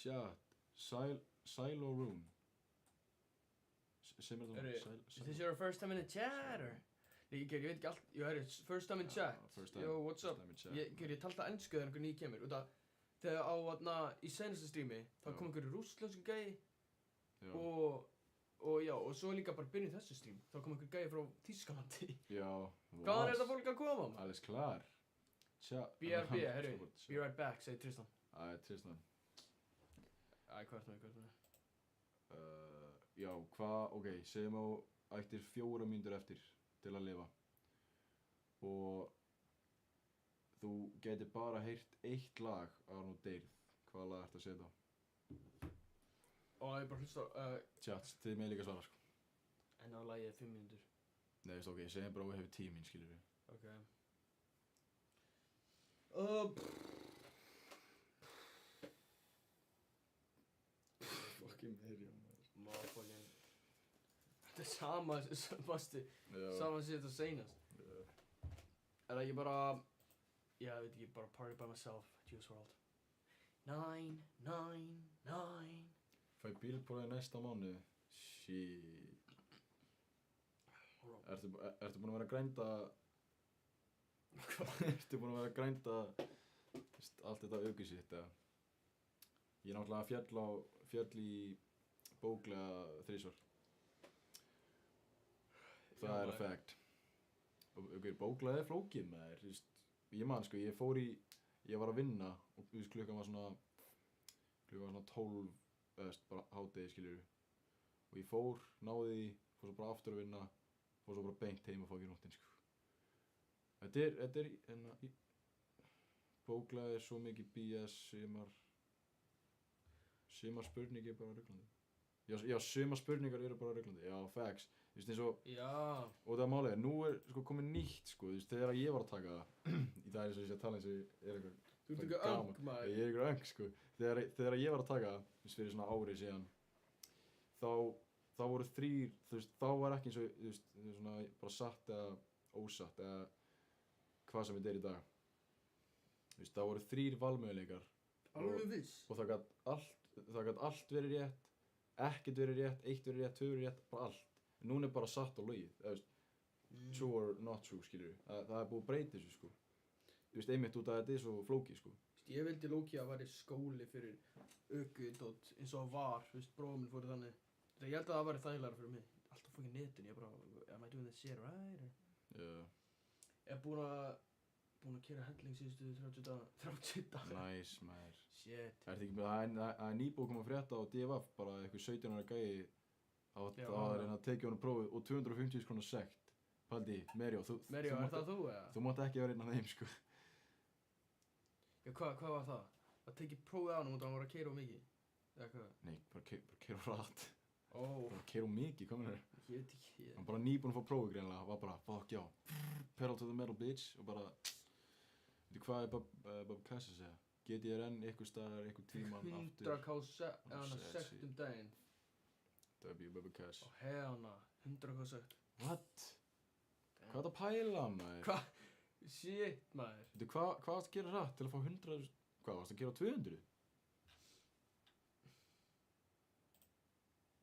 Chat, Silo Room. Is this your first time in the chat, or? Ég veit ekki allt, first time in chat. Yo, what's up? Ég talta ensku þegar einhver ný kemur, út af þegar á í senasta streami, þá kom einhver rússlensku gæi og svo líka bara byrjun þessu stream, þá kom einhver gæi frá Þýskalandi. Já. Hvaðan er þetta fólk að koma? Alles klar. BRB, herru, be right back, segir Tristan. Tristan. Hvert með. Já, ok, segjum á ættir 4 mínútur eftir til að lifa. Og þú getur bara heyrt eitt lag áður en þú deyrð. Hvaða lag ertu að setja á? Og ég bara hlusta á, Chat, þið með líka svara, sko. en á lagið 5 mínútur. Nei, veist, ok, segjum bara að við hefur tíminn, skilur við. Ok. Fucking Miriam, Motherfucking. Þetta sama sétt að seinast. Er það ekki bara, ég veit ekki, bara Party by Myself, Juice WRLD. 9, 9, 9. Fæ bílprófið næsta mánuði. Shit. Ertu búinn að vera að grænda... Ertu búinn að vera að grænda allt þetta aukisitt, eða? Ég náttúrulega fjall í bóklega 3 svar. Það er að fact. Bóklega flókið með þér, ég man sko, ég var að vinna og klukkan var svona 12, bara hádegi, skiljur. Og ég fór, náði því, fór svo bara aftur að vinna, fór svo bara beint heim og fá ekki nóttin, sko. Þetta er, bóklega er svo mikið BS, sumar spurningar er bara ruglandi. Já, sumar spurningar eru bara ruglandi, já, facts. Þú veist eins og, og það málega, nú er sko komið nýtt, sko, þú veist, þegar ég var að taka það, í dag er eins og ég sé að tala eins og ég er eitthvað, Þú ert eitthvað öng, maður. Ég er eitthvað öng, sko, þegar ég var að taka það, þú veist, fyrir svona ári síðan, þá voru 3, þú veist, þá var ekki eins og, þú veist, svona bara satt eða ósatt eða hvað sem þetta er í dag. Þú veist, þá voru 3 valmöguleikar. Alveg viss. Og það gat allt verið rétt, ekkert verið rétt, 1 verið rétt, 2 verið rétt, bara allt. Núna er bara satt á logið, eða veist, true or not true, skiljur. Það er búið að breyta þessu, sko. Þú veist, einmitt út af þetta er svo flókið, sko. Ég vildi lóki að væri skóli fyrir ökudót eins og var, þú veist, bróðum minn fór þannig. Ég held að það væri þægilega fyrir mig. Alltaf fucking netun, ég bara, am I doing this shit right? Ég er búinn að keyra helling síðustu 30 daga. Nice, maður. Shit. Það er nýbúið að koma að frétta á DFF, bara eitthvað 17 ára gæi að reyna að tekja honum prófið og 250 krónar sekt. Paldi, Merjó, Merjó, er það þú, eða? Þú mátt ekki vera einn af þeim, sko. Já, hvað var það? Að tekið prófið á honum og það var að keyra mikið? Eða hvað? Nei, bara keyra hratt. Bara keyra mikið, hvað meinar? Ég veit ekki. Hann bara nýbúinn að fá prófið greinlega, var bara, fuck já, pedal to the metal bitch og bara, veitu hvað er Bob Cass að segja? GTRN, eitthvað staðar, eitthvað tíman, aftur. 100k sekt daginn. W. Bob Cass. Hellna, 100k sekt. What? Hvað er það að pæla, maður? Hvað? Shit, maður. Veitu, hvað varst að gera hratt til að fá 100, hvað varst að gera 200?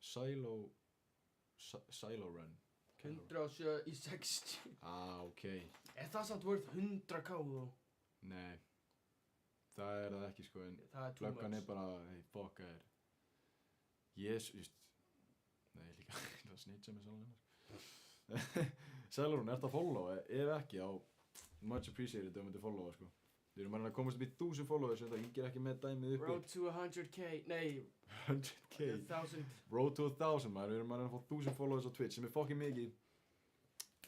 Silo run. 107 í 60. Ok. Er það samt worth 100k þó? Nei. Það er það ekki, sko, en Það er too löggan much. er bara, hey, fuck þér. Yes, just, nei, líka, það snitcha mig sannlega hennar. Sælurinn, ert að followa? Ef ekki, á much appreciated að þú myndir followa, sko. Við erum að komast upp í 1000 followers, en það ger ekki með dæmið uppi. Road to 100k, nei, 100k. 1000. Road to 1000, maður. Við erum að fá 1000 followers á Twitch, sem er fucking mikið.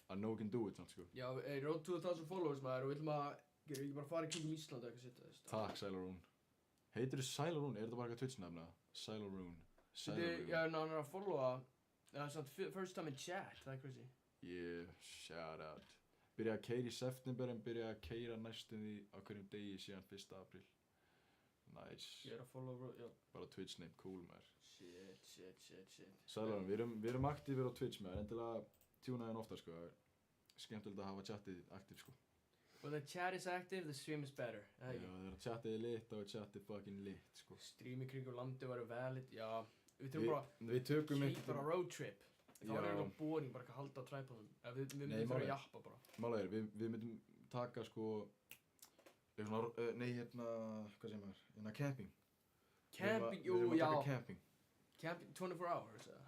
I know we can do it, sant, sko. Já, road to 1000 followers, maður, og viljum að, gerum við ekki bara fara í kringum Ísland eða eitthvað sitt, veist. Takk, Sælurinn. Heitir þú Sælurinn? Er þetta bara eitthvað Twitch nefnilega? Sælurinn. Já, hann er að followa, það er samt first time in chat, það er crazy. Yeah, shout out. Byrja að keyra í september en byrja að keyra næstum því á hverjum degi síðan 1. apríl. Nice. Ég er að follow, já. Bara Twitch name, cool maður. Shit. Sælurinn, við erum aktífir á Twitch maður, endilega tjúna þenn ofta, sko. Skemmtilegt að hafa chatið aktív, sko. When the chat is active, the stream is better. Já, þegar chatið er lit, þá er chatið fucking lit, sko. Stream í kringum landi væri valid, já. Við þurfum bara Við tökum ekki bara road trip. Það var Já. eitthvað boring, bara ekki að halda á tripodum. Við myndum Nei, þurfa að málið- jappa bara. Málega er, við myndum taka, sko, eitthvað svona, nei, hvað segir maður? Hérna camping. Camping, Við erum að já. taka camping. Camping 24 hours, eða?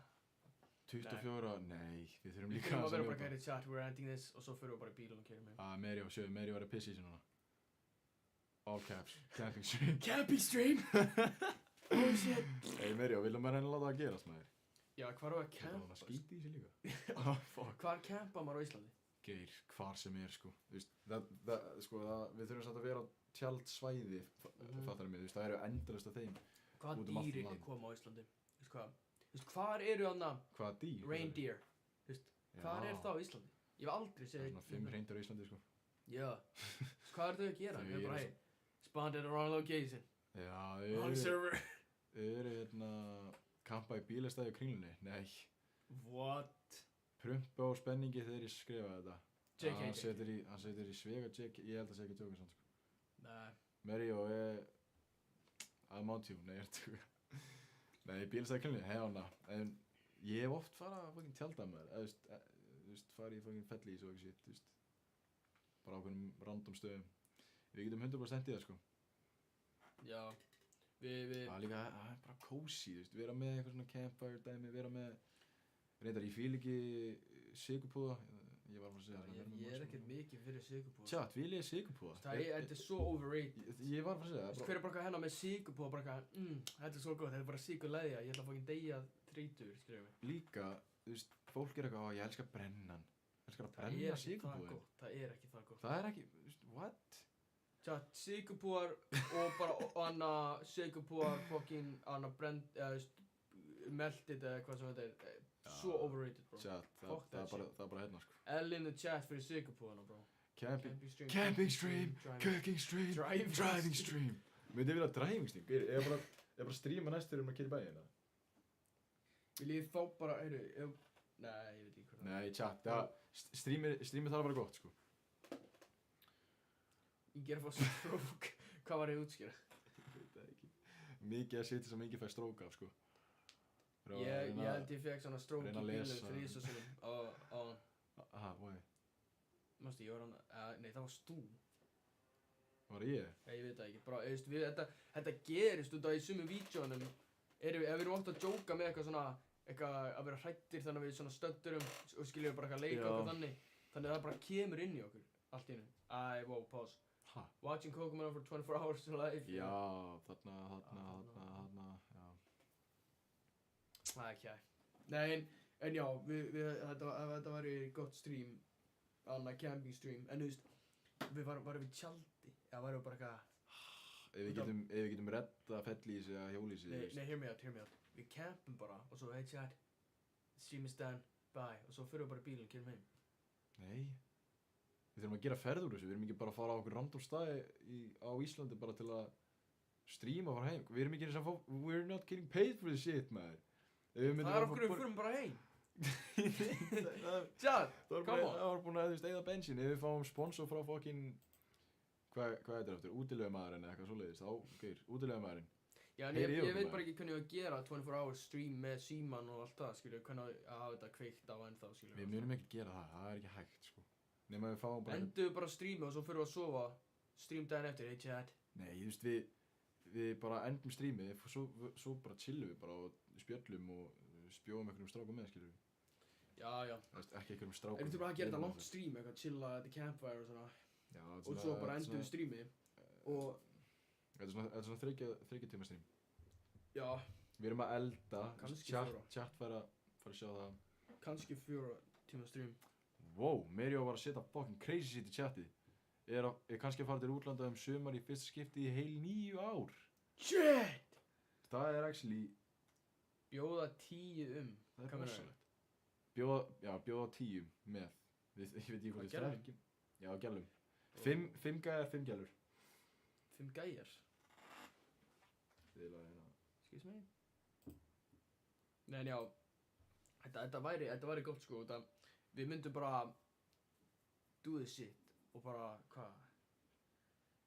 24, nei, við þurfum Við líka þurfum að vera að bara að gæta chat, we're ending this, og svo fyrir við bara í bílum og keyrum heim. Meri var að pissa í sig núna. All caps, camping stream. Camping stream! Oh shit! Hey Mirjó, viljum maður reyna að láta það gerast maður? Já, hvar var að Þetta var hann að campa? skýta í sig líka. Oh, fuck. Hvar campa maður á Íslandi? Geir, hvar sem sko. Þú veist, við þurfum samt að vera á tjaldsvæði, fattar mig, þú veist, það eru endalaust af þeim. Hvaða Út um allt dýr land. koma á Íslandi? Þú veist hvað? Þú veist, hvar eru þarna Hvaða dýr? reindeer? Þú veist, hvar er það á Íslandi? Ég hef aldrei Það er séð... svona 5 reyndir á Íslandi, sko. Já. Þú veist, hvað eru þau að gera? Þau Þau eru bara, eru hey, spawned at the wrong location. Já, Wrong server. eru hérna, kampa í bílastæði á Kringlunni? Nei. What? Prumpa á spenningi þegar ég skrifa þetta. JK, Hann setur í svega JK, ég held að segja ekki tjóka samt, sko. Nei. Mirjó að Mount You, nei, ég er tjóka. Nei, bílastæði Kringlunni, hefna. En ég hef oft farað að fucking tjalda með þér, þú veist, farið í fucking fellís og ekki sitt, þú veist. Bara á einhvernum random stöðum. Við getum 100% í það, sko. Já. Við... Það er líka, það er bara cozy, þú veist, vera með eitthvað svona campfire dæmi, vera með, reyndar ég fíl ekki sigurpúða, ég var bara að segja það. Ég er ekkert mikið fyrir sigurpúða. Tjatt, vil ég sigurpúða? Þetta er svo overrated. Ég var bara að segja það. Hver er bara hérna með sigurpúða, bara þetta er svo gott, þetta er bara sigurleðja, ég ætla að fá ekki deyja 30, skrifa mig. Líka, þú veist, fólk er eitthvað, ég elskar brennan. Ég elskar að brenna sigurpúðin. Það er ekki það gott. Það er ekki, þú veist, what? Tjatt, sigurpúðar og bara anna sigurpúðar fucking anna brend, melted eða hvað sem þetta er. Svo overrated, bro. Tjatt, það er bara hérna, sko. L in the chat fyrir sigurpúðana, bro. Camping stream, cooking stream, driving stream. Myndi ég vilja driving stream? Ég er bara stríma næstur að keyra í bæinn, eða? Vil ég fá bara, heyrðu, nei, ég veit ekki hvað það er. Nei, tjatt, strímið þarf að vera gott, sko. Ég ger að fá strók. Hvað var ég að útskýra? Ég veit það ekki. Mikið að setja sem mikið fær strók af, sko. Ég held ég fekk svona strók í reyna að bílnum lesa. þrisvarsinnum á Aha, why? Mástu, ég var nei, það var stú. Var ég? Ég veit það ekki, bara, þetta gerist út af í sumum vídeónum. Ef við erum oft að jóka með eitthvað svona, eitthvað að vera hrættir þannig að við svona stöddurum og skiljum bara eitthvað að leika okkur þannig. Þannig að það bara kemur inn í okkur, allt í einu. Wow, pause. Ha? Watching Kokomo for 24 hours to life. Já, þarna, já. Það er ekki hægt. Nei, en já, þetta væri gott stream, annað camping stream, en þú veist, við varum við tjaldi, eða varum við bara eitthvað... Ef við getum redda fellísi eða hjólísi, þú veist. Nei, hear me out. Við campum bara, og svo, hey chat, stream is done, bye, og svo fyrir við bara í bílinn og kemum heim. Nei. Við þurfum að gera ferð úr þessu, við erum ekki bara að fara á okkur random staði á Íslandi bara til að streama og fara heim. Við erum ekki eins og we're not getting paid for this shit, maður. Það er okkur við fyrir bara heim. Chat, come on. Það var búin að eyða bensín, ef við fáum sponsor frá fucking, hvað er þetta eftir, útilegumæðurinn eða eitthvað svoleiðis, þá, útilegumæðurinn. Já, en ég veit bara ekki hvernig ég að gera 24 hours stream með síman og allt það, skilju, hvernig að hafa þetta kveikt á ennþá, skilju. Við munum ekkert gera það er ekki hægt, sko. Nema við fáum bara... Endum við bara að streama og svo fyrir við að sofa, stream daginn eftir, hey chat. Nei, þú veist, við bara endum streamið, svo bara chillum við bara og spjöllum og spjóum einhverjum strákum með, skilju. Já. Þú veist, ekki einhverjum strákum. En við þurfum að gera þetta langt stream, eitthvað chilla at the campfire og svona. Já, og svo bara endum við streamið. Og... Þetta er svona 30 tíma stream. Já. Við erum að elda, chat fara að sjá það. Kannski 4 tíma stream. Wow, Mirjó var að setja fucking crazy shit í chatið. Er kannski að fara til útlanda sumar í fyrsta skipti í heil 9 ár. Shit! Það er actually... Bjóða 10 Það er rosalegt. Bjóða 10 með. Ég veit ekki hvað það er. Já, gælum. 5 gæjar, 5 gælur. 5 gæjar? Stilaði hérna. Excuse me? Nei, en já. Þetta væri gott, sko. Við myndum bara do this shit og bara, hvað?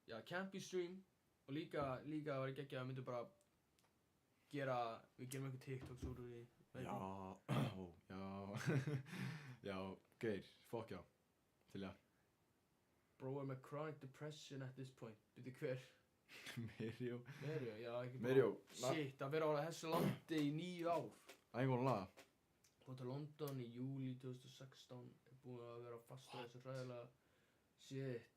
Já, camping stream og líka var ég geggjað að myndum bara við gerum eitthvað TikToks úr því. Já, Geir, fuck já, til já. Bro er með chronic depression at this point. Veitu hver? Mirjó, já, ekki bara. Mirjó. Shit, að vera á þessu landi í 9 ár. Ængólan laga. Kom til London í júli 2016, er búin að vera fast á þessu hræðilega shit.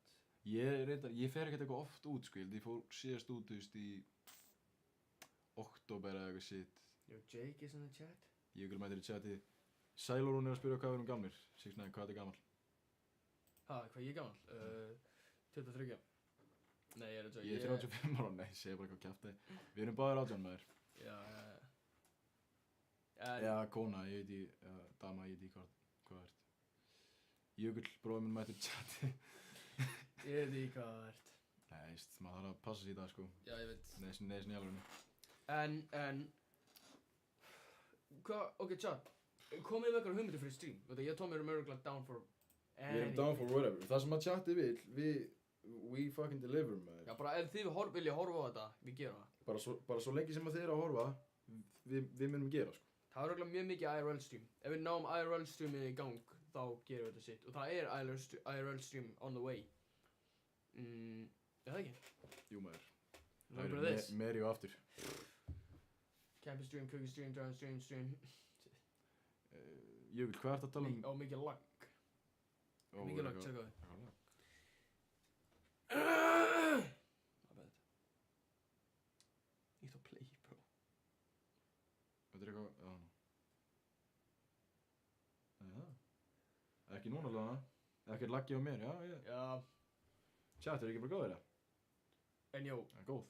Ég fer ekkert eitthvað oft út, sko, ég fór síðast út, þú veist, í október eða eitthvað shit. Yo, Jake is in the chat. Jökull mætir í chatið. Sælorún að spyrja hvað við erum gamlir. 6ix9ine, hvað er gamall? Ha, hvað ég er gamall? 23. Nei, ég er að Ég er 35 ára, nei, segja bara hvað kjaftaði. Við erum báðir 18 maður. Já. Já, kona, ég veit í, dama, ég veit í hvað ert. Jökull, bróður minn mætir í chatið. Ég veit í hvað það ert. Nei, veist, maður þarf að passa sig í það, sko. Já, ég veit. Nei, í alvörunni. En hvað, ok, chat, komið með eitthvað hugmyndir fyrir stream? Ég og Tommy erum örgulega down for Við erum down for whatever. Það sem að chatið vill, we fucking deliver, maður. Já, bara ef þið vilja horfa á þetta, við gerum það. Bara svo lengi sem að þið eru að horfa, við munum gera, sko. Það er örgulega mjög mikið IRL stream. Ef við náum IRL streamið í gang, þá gerum við þetta sitt. Og það er IRL stream on the way. Það ekki? Jú, maður. Remember this? Meiri og aftur. Campus stream, cookie stream, drive stream. Jökull, hvað ert að tala um? Ó, mikið lag. Mikið lag, tjekka það. My bad. Ég ætti að play, bro. Þetta er eitthvað, já. Ekki núna alveg, ekkert laggi á mér, já. Já. Chat, er ekki bara góður það? En jó. Það er góð.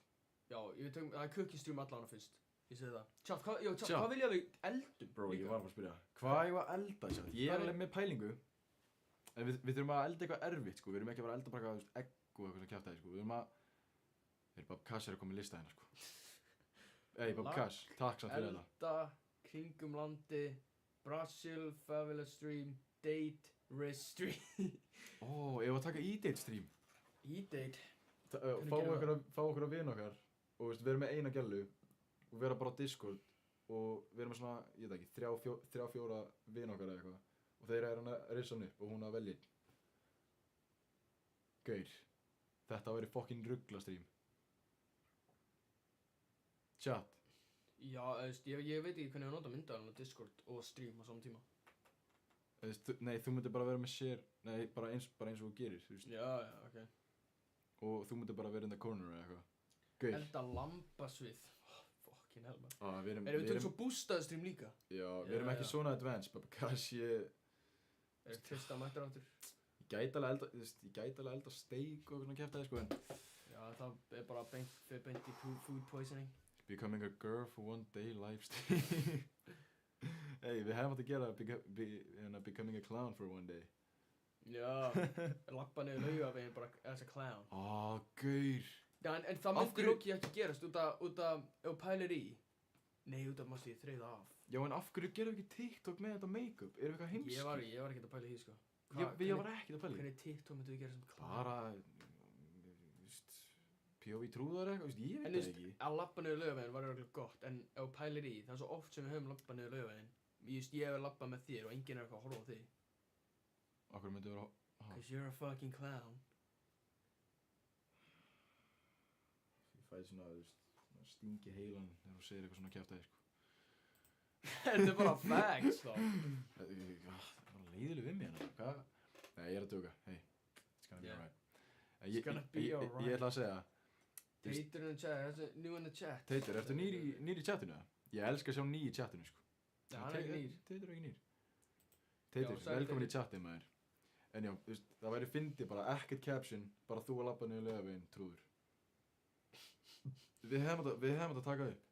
Já, það er cookie stream allan fyrst. Ég segi það. Chat, hvað vilja við eldum? Bro, ég var bara að spyrja. Hvað ég var að elda, chat? Ég er alveg með pælingu. En við þurfum að elda eitthvað erfitt, sko. Við erum ekki að fara að elda bara eitthvað egg og eitthvað sem kjaftaði, sko. Við erum að... Bob Cash er að koma í lista hérna, sko. Hey, Bob Cash, takk samt fyrir þetta. Elda, kringum landi, Brasil, Fabulous Stream, Date, Riz Stream. Ó, ég var að taka e-date stream. E-date? Fá okkur að vina okkar. Og veist, við erum með eina gælu. Og vera bara á Discord. Og við erum með svona, ég veit ekki, 3-4 vina okkar eða eitthvað. Og þeir eru að rissa hann upp og hún að velja. Gaur. Þetta væri fucking ruggla stream. Chat. Já, ég veit ekki hvernig ég nota myndaðan á Discord og stream á saman tíma. Nei, þú myndir bara vera með share. Nei, bara eins og þú gerir, þú veist. Já, ok. Og þú myndir bara vera in the corner eða eitthvað. Gaur. Elda lambasvið. Fucking hell, man. Við tökum svo boostaði stream líka? Já, við erum ekki svona advanced, Bob Cash, Er Trista mættur áttur? Ég gæti alveg elda steak og svona kæftæði, sko, en... Já, það er bara beint í food poisoning. Becoming a girl for one day live stream. Hey, við hefum átt að gera becoming a clown for one day. Já, lappa niður Laugaveginn bara as a clown. Gaur. Já, en það myndi Loki ekki gerast út af ef þú pælir í. Nei, út af mástu ég þreiða af. Já, en af hverju gerum við ekki TikTok með þetta make-up? Erum við eitthvað heimski? Ég var ekkert að pæla í því, sko. Ég var ekkert að pæla í því. Hvernig TikTok myndum við gera sem clown? Bara, POV trúðar eitthvað, ég veit það ekki. En að lappa niður Laugaveginn var örugglega gott, en ef þú pælir í, það er svo oft sem við höfum lappað niður Laugaveginn. Ég hef lappað með þér og enginn er eitthvað að horfa á þig. Af hverju myndum við vera... Cause you're a fucking clown. Ég fæði svona, þú veist, stingi heilan þegar þú segir eitthvað svona kjaftaði, sko. Þetta er bara facts, þá. Það er bara leiðileg við mig hérna, hvað? Nei, ég er að djóka, hey, it's gonna be alright. It's gonna be alright. Ég ætla að segja... Teitur in the chat, new in the chat. Teitur, ertu nýr í chatinu, eða? Ég elska að sjá ný í chatinu, sko. Já, hann er ekki nýr. Teitur er ekki nýr. Teitur, velkomin í chatið, maður. En já, þú veist, það væri fyndið bara ekkert caption, bara þú að labba niður Laugaveginn, trúður. Við hefum að taka upp.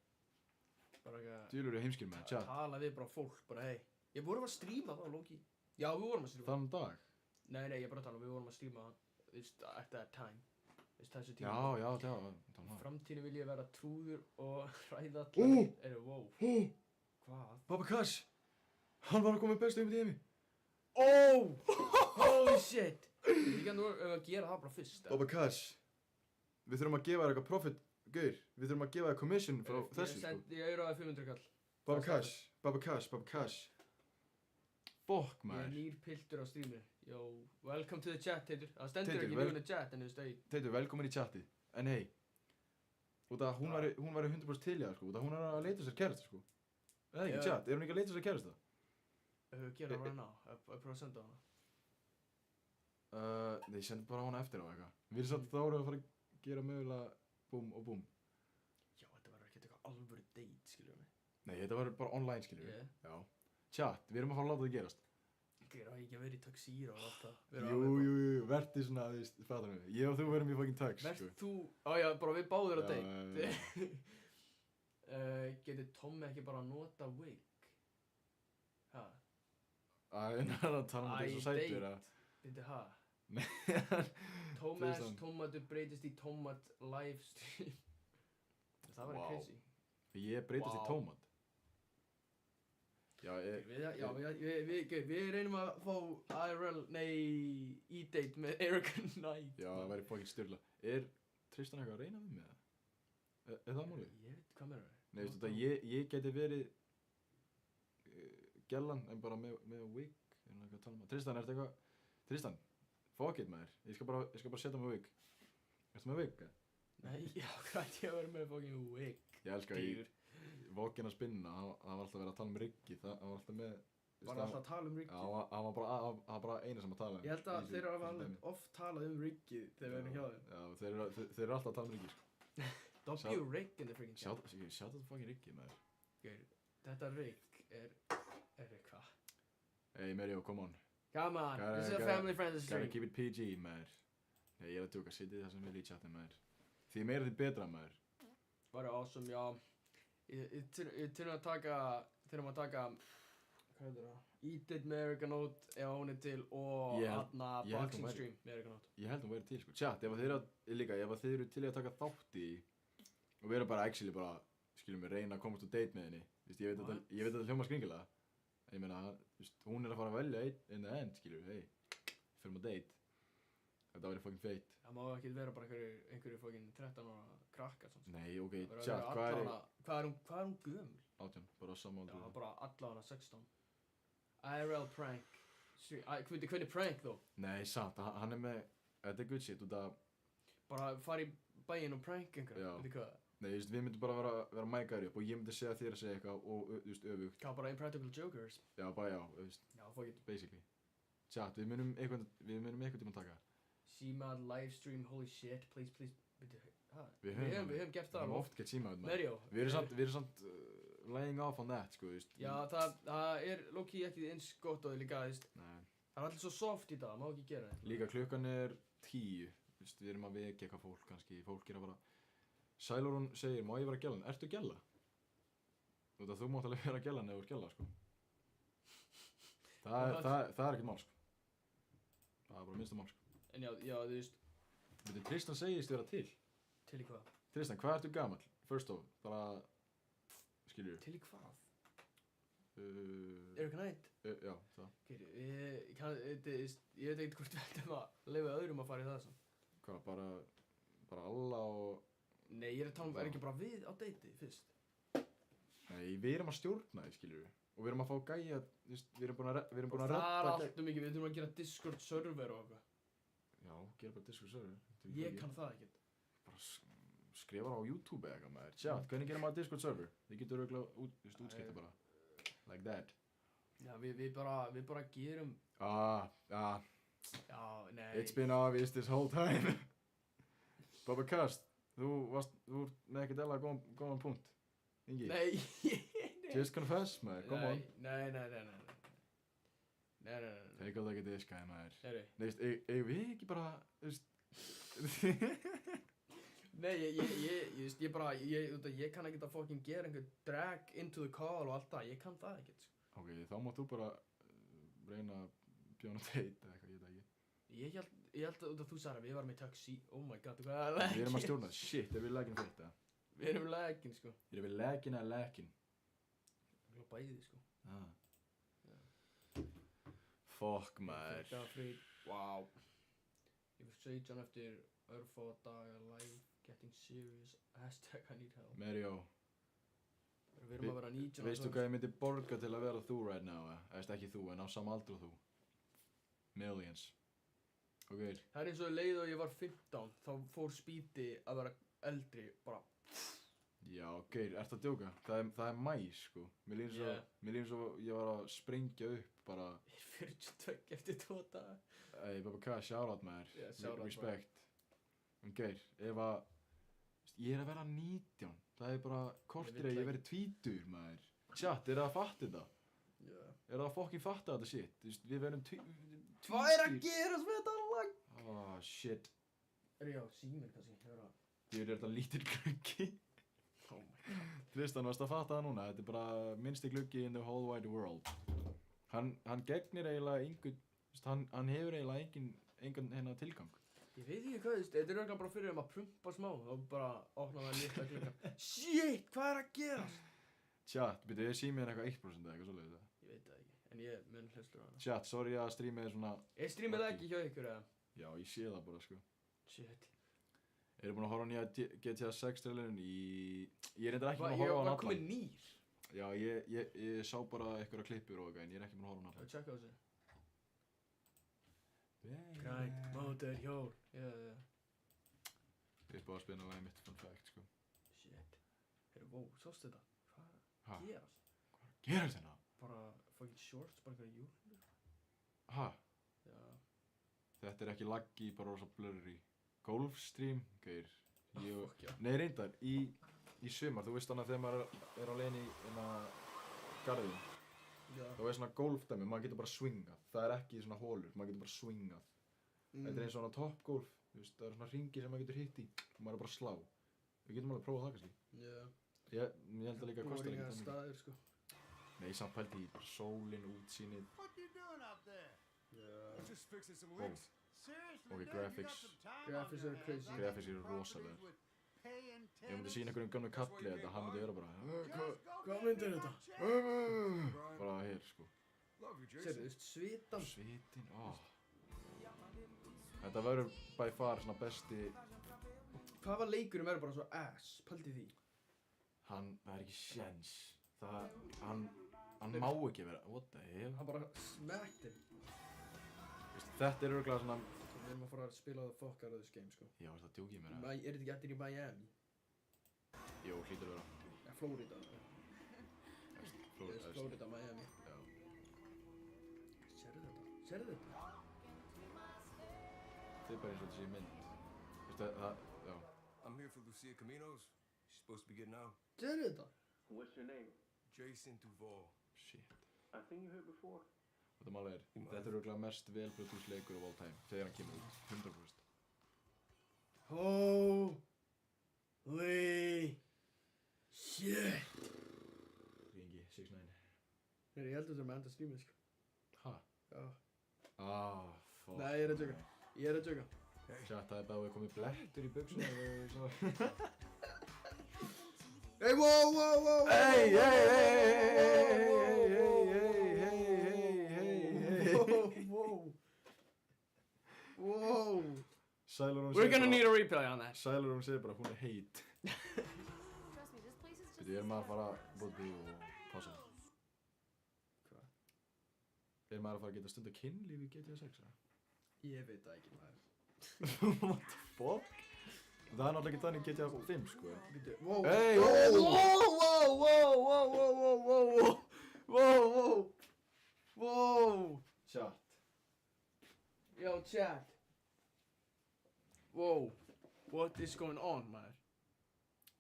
Bara eitthvað... Djúlur eru heimskir með, chat. Tala við bara fólk, bara hey. Ég vorum að stríma það, Loki. Já, við vorum að stríma. Þann dag? Nei, ég er bara að tala, við vorum að stríma það. Þú veist, at that time. Þú veist, þessu tíma. Já. Framtíðinu vil ég vera trúður og hræða allar. Wow. Hvað? Bob Cash! Hann var að koma með bestu heim í heimi. Holy shit! Við ekki að gera það bara fyrst. Bob Cash! Við þurfum að gefa þér eitthvað profit. Gaur, við þurfum að gefa þér commission frá þessu, sko. Ég er 500 kall. Bob Cash. Fuck, maður. Ég er nýr piltur á streamu. Yo, welcome to the chat, Teitur. Það stendur ekki new in the chat, en þú veist, hey. Teitur, velkomin í chatið. En hey, út af hún væri 100% til í það, sko. Út af hún er að leita sér kærasta, sko. Eða ekki, chat, er hún ekki að leita sér kærasta? Gera right now, ég prófa að senda hana. Ég sendi bara hana eftir á eitthvað. Við erum samt þá að fara að gera mögulega búm og búm. Já, þetta verður ekkert eitthvað alvöru date, skiljum við. Nei, þetta var bara online, skiljum við. Yeah. Já. Chat, við erum að fara að láta það gerast. Gera ekki að vera í tuxedo og allt það. Jú, verði svona, þú veist, fattar mig. Ég og þú verðum í fucking tux, sko. Verð þú, já, bara við báðir á Já, date. Getur Tommi ekki bara að nota wig? Ha? Æ, það tala um þetta svo sætur að... Þetta, ha? Nei, Tómatu breytist í tómat livestream. Það var Vá. crazy. Ég breytist í Vá. tómat. Já, Við reynum að fá IRL, e-date með Eric Knight. Já, það væri fucking styrla. Tristan eitthvað að reyna við mig það? Er það málið? Ég veit hvað meira. Nei, veistu þetta, ég geti verið gellan en bara með wig. Ég er eitthvað að tala um það. Tristan, ertu eitthvað... Tristan, fuck it maður. Ég skal bara setja mig wig. Ertu með wig? Nei, já, hvað ætti ég að vera með fucking wig? Ég elska í Vokinn að spinna, hann var alltaf verið að tala um Riggi, hann var alltaf með... Var alltaf að tala um Riggi? Já, hann var bara eina sem að tala um. Ég held að þeir eru alveg oft talað um Riggi þegar við erum hjá þeim. Já, þeir eru alltaf að tala um Riggi, sko. Don't be a Rig in the freaking Shout out to fucking Riggi, maður. Þetta Rig er hvað? Hey, Mario, come on. Come on, this is a family friendly Gotta stream. keep it PG, maður. Nei, ég er að tjóka, sittið það sem vil í chatið, maður. Því meira því betra, maður. Bara awesome, já. Þurfum að taka, hvað er það? Eat It með Erica Note ef hún er til og aðna boxing stream með Erica Note. Ég held hún væri til, sko. Chat, ef þið eru til í að taka þátt í og vera bara actually bara, skiljum við, reyna að komast á date með henni. Vist, ég veit að þetta hljóma skringilega. Ég meina, hún er að fara að velja in the end, skiljum við, hey, fyrir maður date. Þetta væri fucking feit. Það má ekki vera bara einhverju fucking 13 ára krakkar svona. Nei, ok, chat, hvað er hún gömul? 18, bara saman. Já, bara allavega 16. IRL prank. Hvernig prank þó? Nei, samt, hann er með, þetta er good shit, út af... Bara fara í bæinn og prank einhverja, veitir hvað? Nei, við myndum bara vera mækari upp og ég myndi segja þér að segja eitthvað og, öfugt. Hvað, bara Impractical Jokers? Já, bara já, Já, fuck it. basically. Chat, við munum eitthvað tíma að taka. Símað, livestream, holy shit, please. Við höfum gert það. Við höfum oft gett símað, maður. Mario. Við erum samt laying off on that, sko, veist. Já, það er low-key ekki eins gott og líka, veist. Nei. Það er allir svo soft í dag, má ekki gera þetta. Líka klukkan er 10, veist, við erum að vekja eitthvað fólk, kannski, fólk er að bara... Sælorún segir, má ég vera gellan? Ertu gella? Þú mátt alveg vera gellan ef þú ert gella, sko. Það er ekkert mál, sko. Það er bara minnsta mál, sko. En já, þú veist. Tristan segist vera til. Til í hvað? Tristan, hvað ertu gamall? First off, bara... Skilur. Til í hvað? Eric Knight? Já, það. Ég veit ekkert hvort við ætlum að leyfa öðrum að fara í það, svo. Hvað, bara alla og... Nei, ég er að tala um, er ekki bara við á deiti fyrst? Nei, við erum að stjórna því, skilur við. Og við erum að fá gæja, við erum búin að redda... Það er allt mikið, við þurfum að gera Discord server og eitthvað. Já, gera bara Discord server. Ég kann það ekkert. Bara skrifa á YouTube eða eitthvað maður. Tja, hvernig gerum maður Discord server? Þið getur auðvitað útskipta bara. Like that. Já, við bara gerum... Já, nei. It's been obvious this whole time. Bubba Kast, þú ert með ekkert eða góðan punkt. Ingi? Nei. Just confess, maður, come on. Nei. Take all like a dish guy, maður. Nei, Nei, við ekki bara, Nei, ég kann ekkert að fucking gera einhver drag into the call og allt það, ég kann það ekkert, sko. Ok, þá mátt þú bara reyna að bjóna date eða eitthvað, ég veit ekki. Ég held að þú sagði að við varum í taxi, oh my god, hvað er leggin? Við erum að stjórna, shit, erum við leggin fyrir þetta? Við erum leggin, sko. Erum við leggin eða leggin? Við erum bæði, sko. Fuck, maður. Wow. Ég fyrir 17 eftir örfá daga live, getting serious, hashtag I need help. Mario. Við erum að vera 19 ára. Veistu hvað ég myndi borga til að vera þú right now, eða ekki þú, en á sama aldri og þú? Millions. Ok. Það er eins og leið og ég var 15, þá fór Speedy að vera eldri, bara Já, Geir, ertu að djóka? Það er mæ, sko. Mér líður svo ég var að sprengja upp bara. Ég er 42 eftir 2 daga. Ey, Baba K, shoutout maður. Yeah, shout out, Respect. Geir, ef að ég er að vera 19. Það er bara kortir að ég verið 20 maður. Chat, er það að fatta þetta? Já. Er það að fucking fatta þetta shit? Þú veist, við verðum 20. Hvað er að gerast með þetta lag? Ah, shit. Já, síminn kannski. Ég er þetta lítill gluggi. Oh my god. Tristan, varst að fatta það núna? Þetta er bara minnsti gluggi in the whole wide world. Hann gegnir eiginlega einhvern, hann hefur eiginlega engan hérna tilgang. Ég veit ekki hvað, þetta er auðvitað bara fyrir að prumpa smá og bara opna það litla glugga. Shit, hvað er að gerast? Chat, byrju, er síminn eitthvað 1% eða eitthvað svoleiðis það? Ég veit það ekki, en ég mun hlustur á hana. Chat, sorry að streamið er svona... Er streamið það ekki hjá ykkur eða? Já, ég sé það bara, sko. Shit. Eru búin að horfa á nýja GTA 6 trailerinn Ég er reyndar ekki búin að horfa á hann Var allan. komið nýr? Já, ég sá bara einhverja klippur og eitthvað, en ég er ekki búin að horfa á hann Það allan. tjekka á þessu. Grænt, mótor, hjól. Já. Upp á að spila lagið mitt, fun fact, sko. Shit. Heyrðu, wow, sástu þetta? Hvað Ha? gerast? Gerist hérna? Bara fucking shorts, bara eitthvað júlur. Ha? Já. Þetta er ekki laggi, bara rosa blurry. Golfstream, Geir. Fuck já. Nei, reyndar, í sumar, þú veist þannig að þegar maður er á leiðinni í garðin, Já. þá er svona golfdæmi, maður getur bara swingað. Það er ekki svona hólur, maður getur bara swingað. Þetta er eins og svona toppgolf, þú veist, það er svona hringir sem maður getur hitt í og maður er bara að slá. Við getum alveg að prófa það kannski. Já. Ég held að líka að kosta ekki Boringa þannig. staðir, sko. Nei, samt pældi í bara sólin, útsýnið. Já. Oh. Ok, graphics. Graphics eru crazy. Graphics eru rosalega. Ég myndi sína einhverjum gamlu kalli þetta, hann myndi vera bara Hvað myndir þetta? bara hér, sko. Sérðu, þú veist, svitan. Svitin, Þetta verður by far svona besti. Hvað var leikurinn verður bara svo ass? Pældi því. Það er ekki sjens. Hann má ekki vera, what the hell? Hann bara smekkti. Þetta er örugglega svona, Við erum að fara að spila the fuck out of this game, sko. já, það djókið mér að. Er þetta ekki allir í Miami? Jó, hlýtur að vera. Ja, Florida. Florida. Florida, Miami. Já. Sérðu þetta? Sérðu þetta? Þetta er bara eins og þetta sé í mynd. Já. I'm here for Lucia Caminos. She's supposed to be getting out. Sérðu þetta? What's your name? Jason Duval. Shit. I think you heard before. Þetta mál þetta er örugglega mest velproduced leikur of all time, þegar hann kemur út, 100%. Holy shit. Ringi, 6ix9ine. Nei, ég held að þetta er með enda streamið, sko. Ha? Já. Fuck. Nei, ég er að djóka. Chat, það er bara að við komið blettur í buxunum og Hey, wow. Hey. Whoa. Sælurún We're gonna need a replay on that. Sælurún segir bara, hún er heit. Trust me, this place is just. Við erum að fara bóti og pása. Hvað? Erum maður að fara að geta stunda kynlíf í GTA 6, eða? Ég veit það ekki, maður. What the fuck? Það er náttúrulega ekki þannig í GTA 5, sko. Wow. Hey, Wow. Chat. Yo, chat. Wow. What is going on, maður?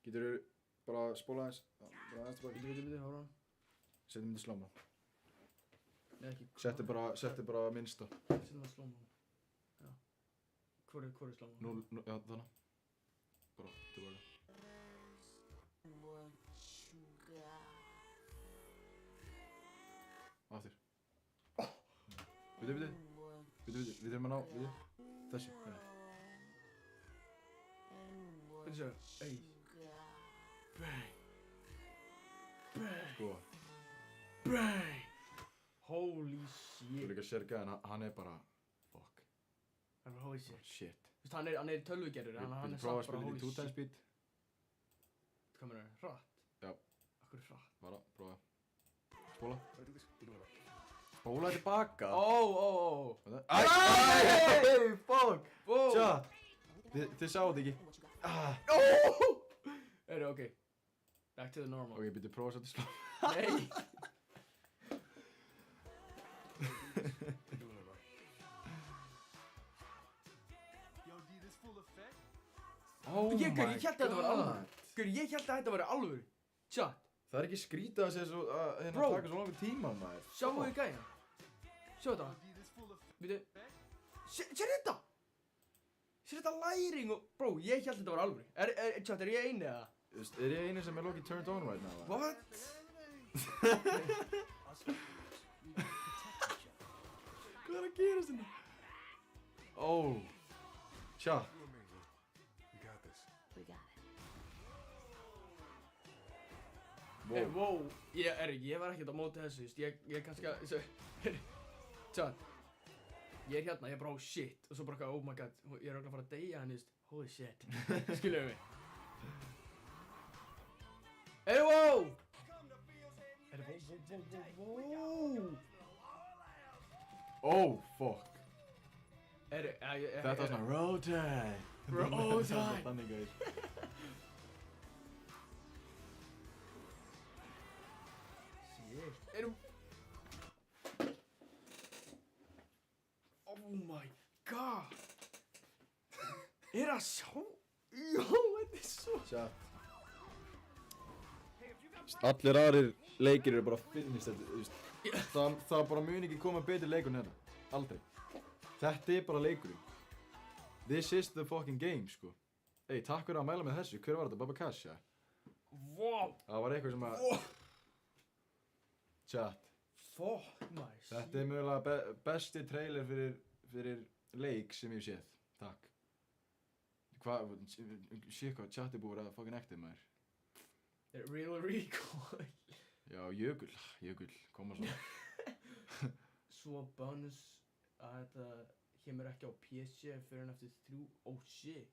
Geturðu bara spóla aðeins, bara aðeins tilbaka. Bíddu, hóra. Setjum þetta í slóma. Nei, ekki. Settu bara minnsta. Setjum það slóma. Já. Hvor er slóma? Já, þannig. Bara tilbaka. Aftur. Bíddu. Við þurfum að ná, þessi. Hvernig séu? Ey. Bang. Sko. Bang. Holy Þú shit. líka sérgæðin, hann er bara, fuck. Það er holy shit. Shit. Þú veist, hann er tölvugerður, hann Við er prófa að samt bara spila holy í 2 times shit. speed. Hvað meina, hratt? Já. Akkur hratt? Bara, prófa. Spóla. Spóla tilbaka. Ó. Æ, fuck. Tja. Þið sáðu þetta ekki. Heyrðu, ok. Back to the normal. Ok, byrju, prófa að setja slá. Nei. Oh Ég hélt að þetta var god. alvöru. Gaur, ég hélt að þetta var alvöru. Chat, Það er ekki skrítið að segja svo að hérna Bro. taka svo langur tíma, maður. sjáu þið gæja. Sjá þetta. Býtu. Sér þetta? Sér þetta læring og... Bro, ég hélt að þetta var alvöru. Chat, er ég eini eða? Þú veist, er ég eini sem er lokið turned on right now? What? Hvað er að gerast hérna? Oh. Chat. We got this. We got it. Hey, wow. Ég var ekkert á móti þessu, just. Ég kannski að... Chat. Ég er hérna, ég bara, oh shit. Og svo bara, oh my god, ég er örugglega að fara að deyja hann, just. Holy shit. Skiljuðu mig. Hey, wow! Wow! Oh, fuck. Þetta Þetta var svona roll tide. Roll tide. Þannig gauð. Oh my god. Það sjá? Jó, þetta svo. Chat. Allir aðrir leikir eru bara finnist þetta, þú veist. Það bara mun ekki koma betri leikur en þetta. Aldrei. Þetta er bara leikurinn. This is the fucking game, sko. Ey, takk fyrir að mæla með þessu. Hver var þetta? Baba Cash, ja? Wow. Það var eitthvað sem að... Chat. Fuck my shit. Þetta er mögulega besti trailer fyrir leik sem ég hef séð. Takk. Shit, hvað chat er búið að fucking active, maður. Real recoil. Já, Jökull, koma svo. Svo bonus að þetta kemur ekki á PC fyrir en eftir 3... Oh shit.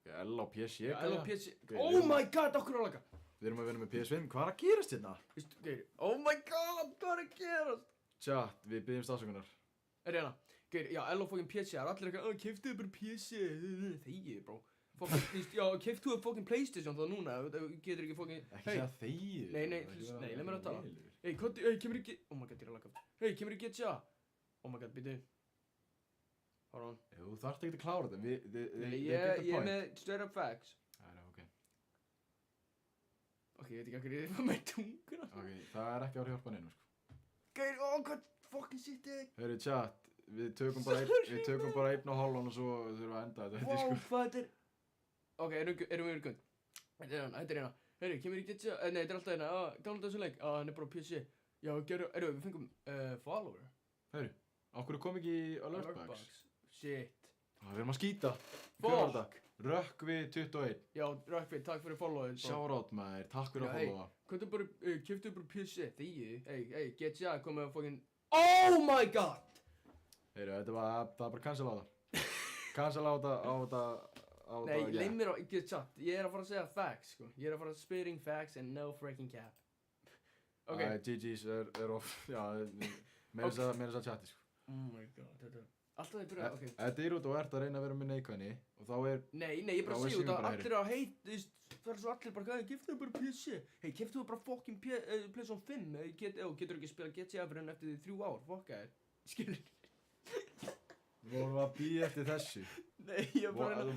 L á PC, Já, L á PC. Okay, Oh my god, okkur á laga. Við erum að vinna með PS5, hvað er að gerast hérna? Vistu, Geir, oh my god, hvað er að gerast? Chat, við byggjum stafsökunar. Hérna, Geir, já, L á fucking PC, það er allir eitthvað, keyptuðu bara PC, þegið, bro. Fucking, já, keyptuðu fucking PlayStation þá núna, þú getur ekki fucking... Ekki segja þegið. Nei, leið mér að tala. Hey, kemur ekki... Oh my god, ég er að laga. Hey, kemur ekki GTA? Oh my god, býtu. Hold on. Þú þarft ekki að klára þetta, Nei, ég er með straight up facts. Það er ok. Ok, ég veit ekki hvað ég er með tunguna. Ok, það er ekki að hjálpa neinu, sko. Geir, hvað fucking shit er... Hörru, chat, við tökum bara einn og hálfan og svo þurfum við að enda þetta, Wow, sko. hvað þetta er... Ok, erum við gund? Þetta er hérna. Hörru, kemur ekki GTA? Nei, þetta er alltaf hérna. Download þessu leik. Hann er bara á PC. Já, við fengum follower. Hörru, okkur kom ekki í alertbox? Shit. Við erum að skýta. Hver var þetta? Fuck. Rökkvi 21. Já, Rökkvi, takk fyrir followið. Shoutout maður, takk fyrir að followa. Kjöptu bara PC, þegið. Hey, GTA komið að fucking... Oh my god! Heyru, það var bara cancel á það. Cancel á þetta. Nei, leið mér á, ekki chat. Ég er að fara að segja facts, sko. Ég er að fara að spitting facts and no freaking cap. Ok. GG's er off, já, meira þess að chatti, sko. Oh my god, þetta er... Alltaf þið byrja, ok. Þetta er út og ert að reyna að vera með neikvæðni og þá er... Nei, ég bara segja út að allir að heit, það er svo allir bara, hvað, keyptuðu bara PC? Hey, keyptuðu bara fucking PlayStation 5? Getur ekki spila GTA fyrir enn eftir 3 ár, fokka þér. Skilur. Vorum að býja eftir þessu. Nei, ég var bara að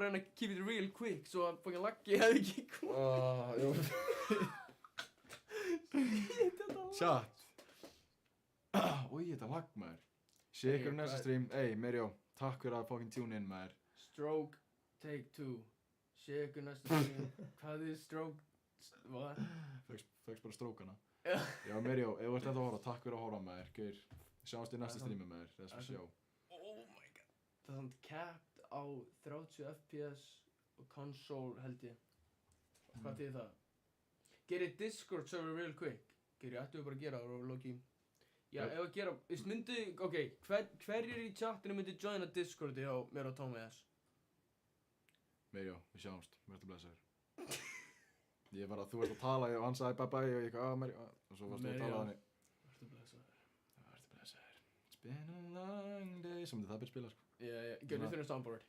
reyna að keep it real quick, svo að fucking laggi hefði ekki komið. Chat. Úi, þetta lag, maður. Sé ykkur næsta stream. Ey, Mirjó, takk fyrir að fucking tune in, maður. Stroke, take 2. Sé ykkur næsta stream. Hvað er stroke? What? Fegst bara strókana. Já, Mirjó, ef þú ert þetta að horfa, takk fyrir að horfa, maður. Gaur, sjáumst í næsta streami, maður. Það sem sjá. Oh my god. Það er samt capped á 30 FPS og console, held ég. Hvað þýðir það? Gerir Discord server real quick. Gerir, ættu við bara að gera það, Loki. Já, ef að gera, ok, hverjir í chatinu myndi joina Discordi á mér og Tommy S? Mirjó, við sjáumst, verður blessaður. Ég var að þú ert að tala og hann sagði bye bye og ég eitthvað, Mirjó, og svo varst þú að tala þannig. Verður blessaður. Verður blessaður. It's been a long day, sem það byrð spila, sko. Já, gerðu þurfum soundboard.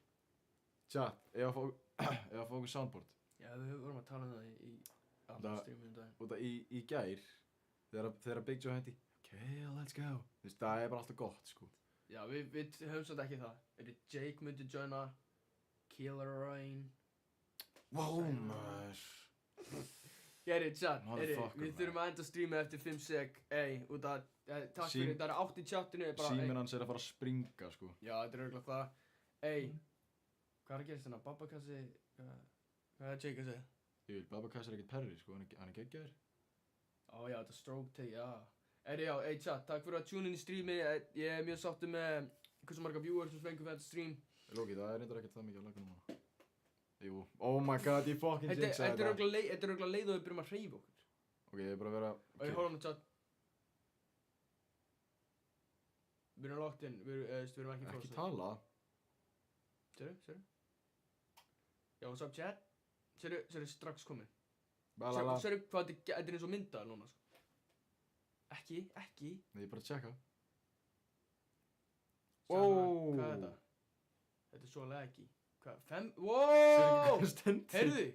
Chat, ef að fá okkur soundboard. Já, við vorum að tala um það í... Alltaf streamið um daginn. Út af í gær, þegar Big Joe hendi, okay, let's go. Þú veist, það er bara alltaf gott, sko. Já, við höfum svolítið ekki það. Jake myndi joina, Killer Rain. Wow, maður. Geri, chat, Motherfucker, við þurfum að enda streamið eftir 5 sek. Út af, takk fyrir, það er 8 í chatinu. Síminn hans er að fara að springa, sko. Já, þetta er örugglega það. Hvað er að gerast þarna? Babakassi, hvað er Jake að segja? Babakassi er ekkert perri, sko, hann er geggjaður. Já, þetta stroke take, já. Já, chat, takk fyrir að tune inn í streami. Ég er mjög sáttur með hversu marga viewers sem fengum fyrir þetta stream. Loki, það er reyndar ekkert það mikið að laga núna. Jú, oh my god, ég fucking jinxaði þetta. Þetta er örugglega leið og við byrjum að hreyfa okkur. Ok, ég er bara að vera... Ok, hold on, chat. Við erum locked in, við erum ekki Ekki tala. Sérðu? Já, what's up, chat? Sérðu strax komin. Sérðu hvað þetta er eins og myndaður núna, sko. Ekki. Nei, ég er bara að checka. Hvað er þetta? Þetta er svo laggy. Hvað? Wow! Heyrðu!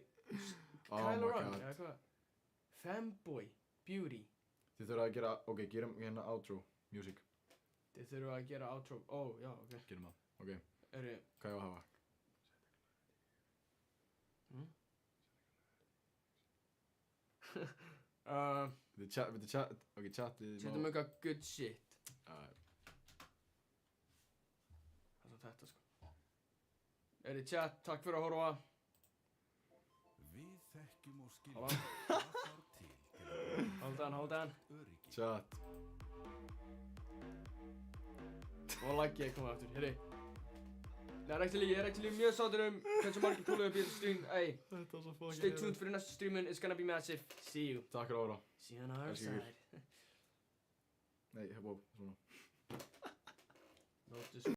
Kylo Ren, eða hvað? Femboy, beauty. Þið þurfa að gera, ok, gerum hérna outro, music. Þið þurfa að gera outro, já, ok. Gerum það, ok. Heyrðu. Hvað ég á að hafa? Við chat, ok, chatið... Setjum eitthvað good shit. Það er svo þetta, sko. Chat, takk fyrir að horfa. Við þekkjum og skiljum hvað þarf til Hold on. Chat. Og laggi að koma aftur, heyrðu. Ég er actually mjög sáttur hversu margir púluðu upp í þetta stream. Þetta var svo fucking Stay tuned fyrir næsta streamin, it's gonna be massive. See you. Takk fyrir að horfa. See you on our side. Nei, wow, svona. Not just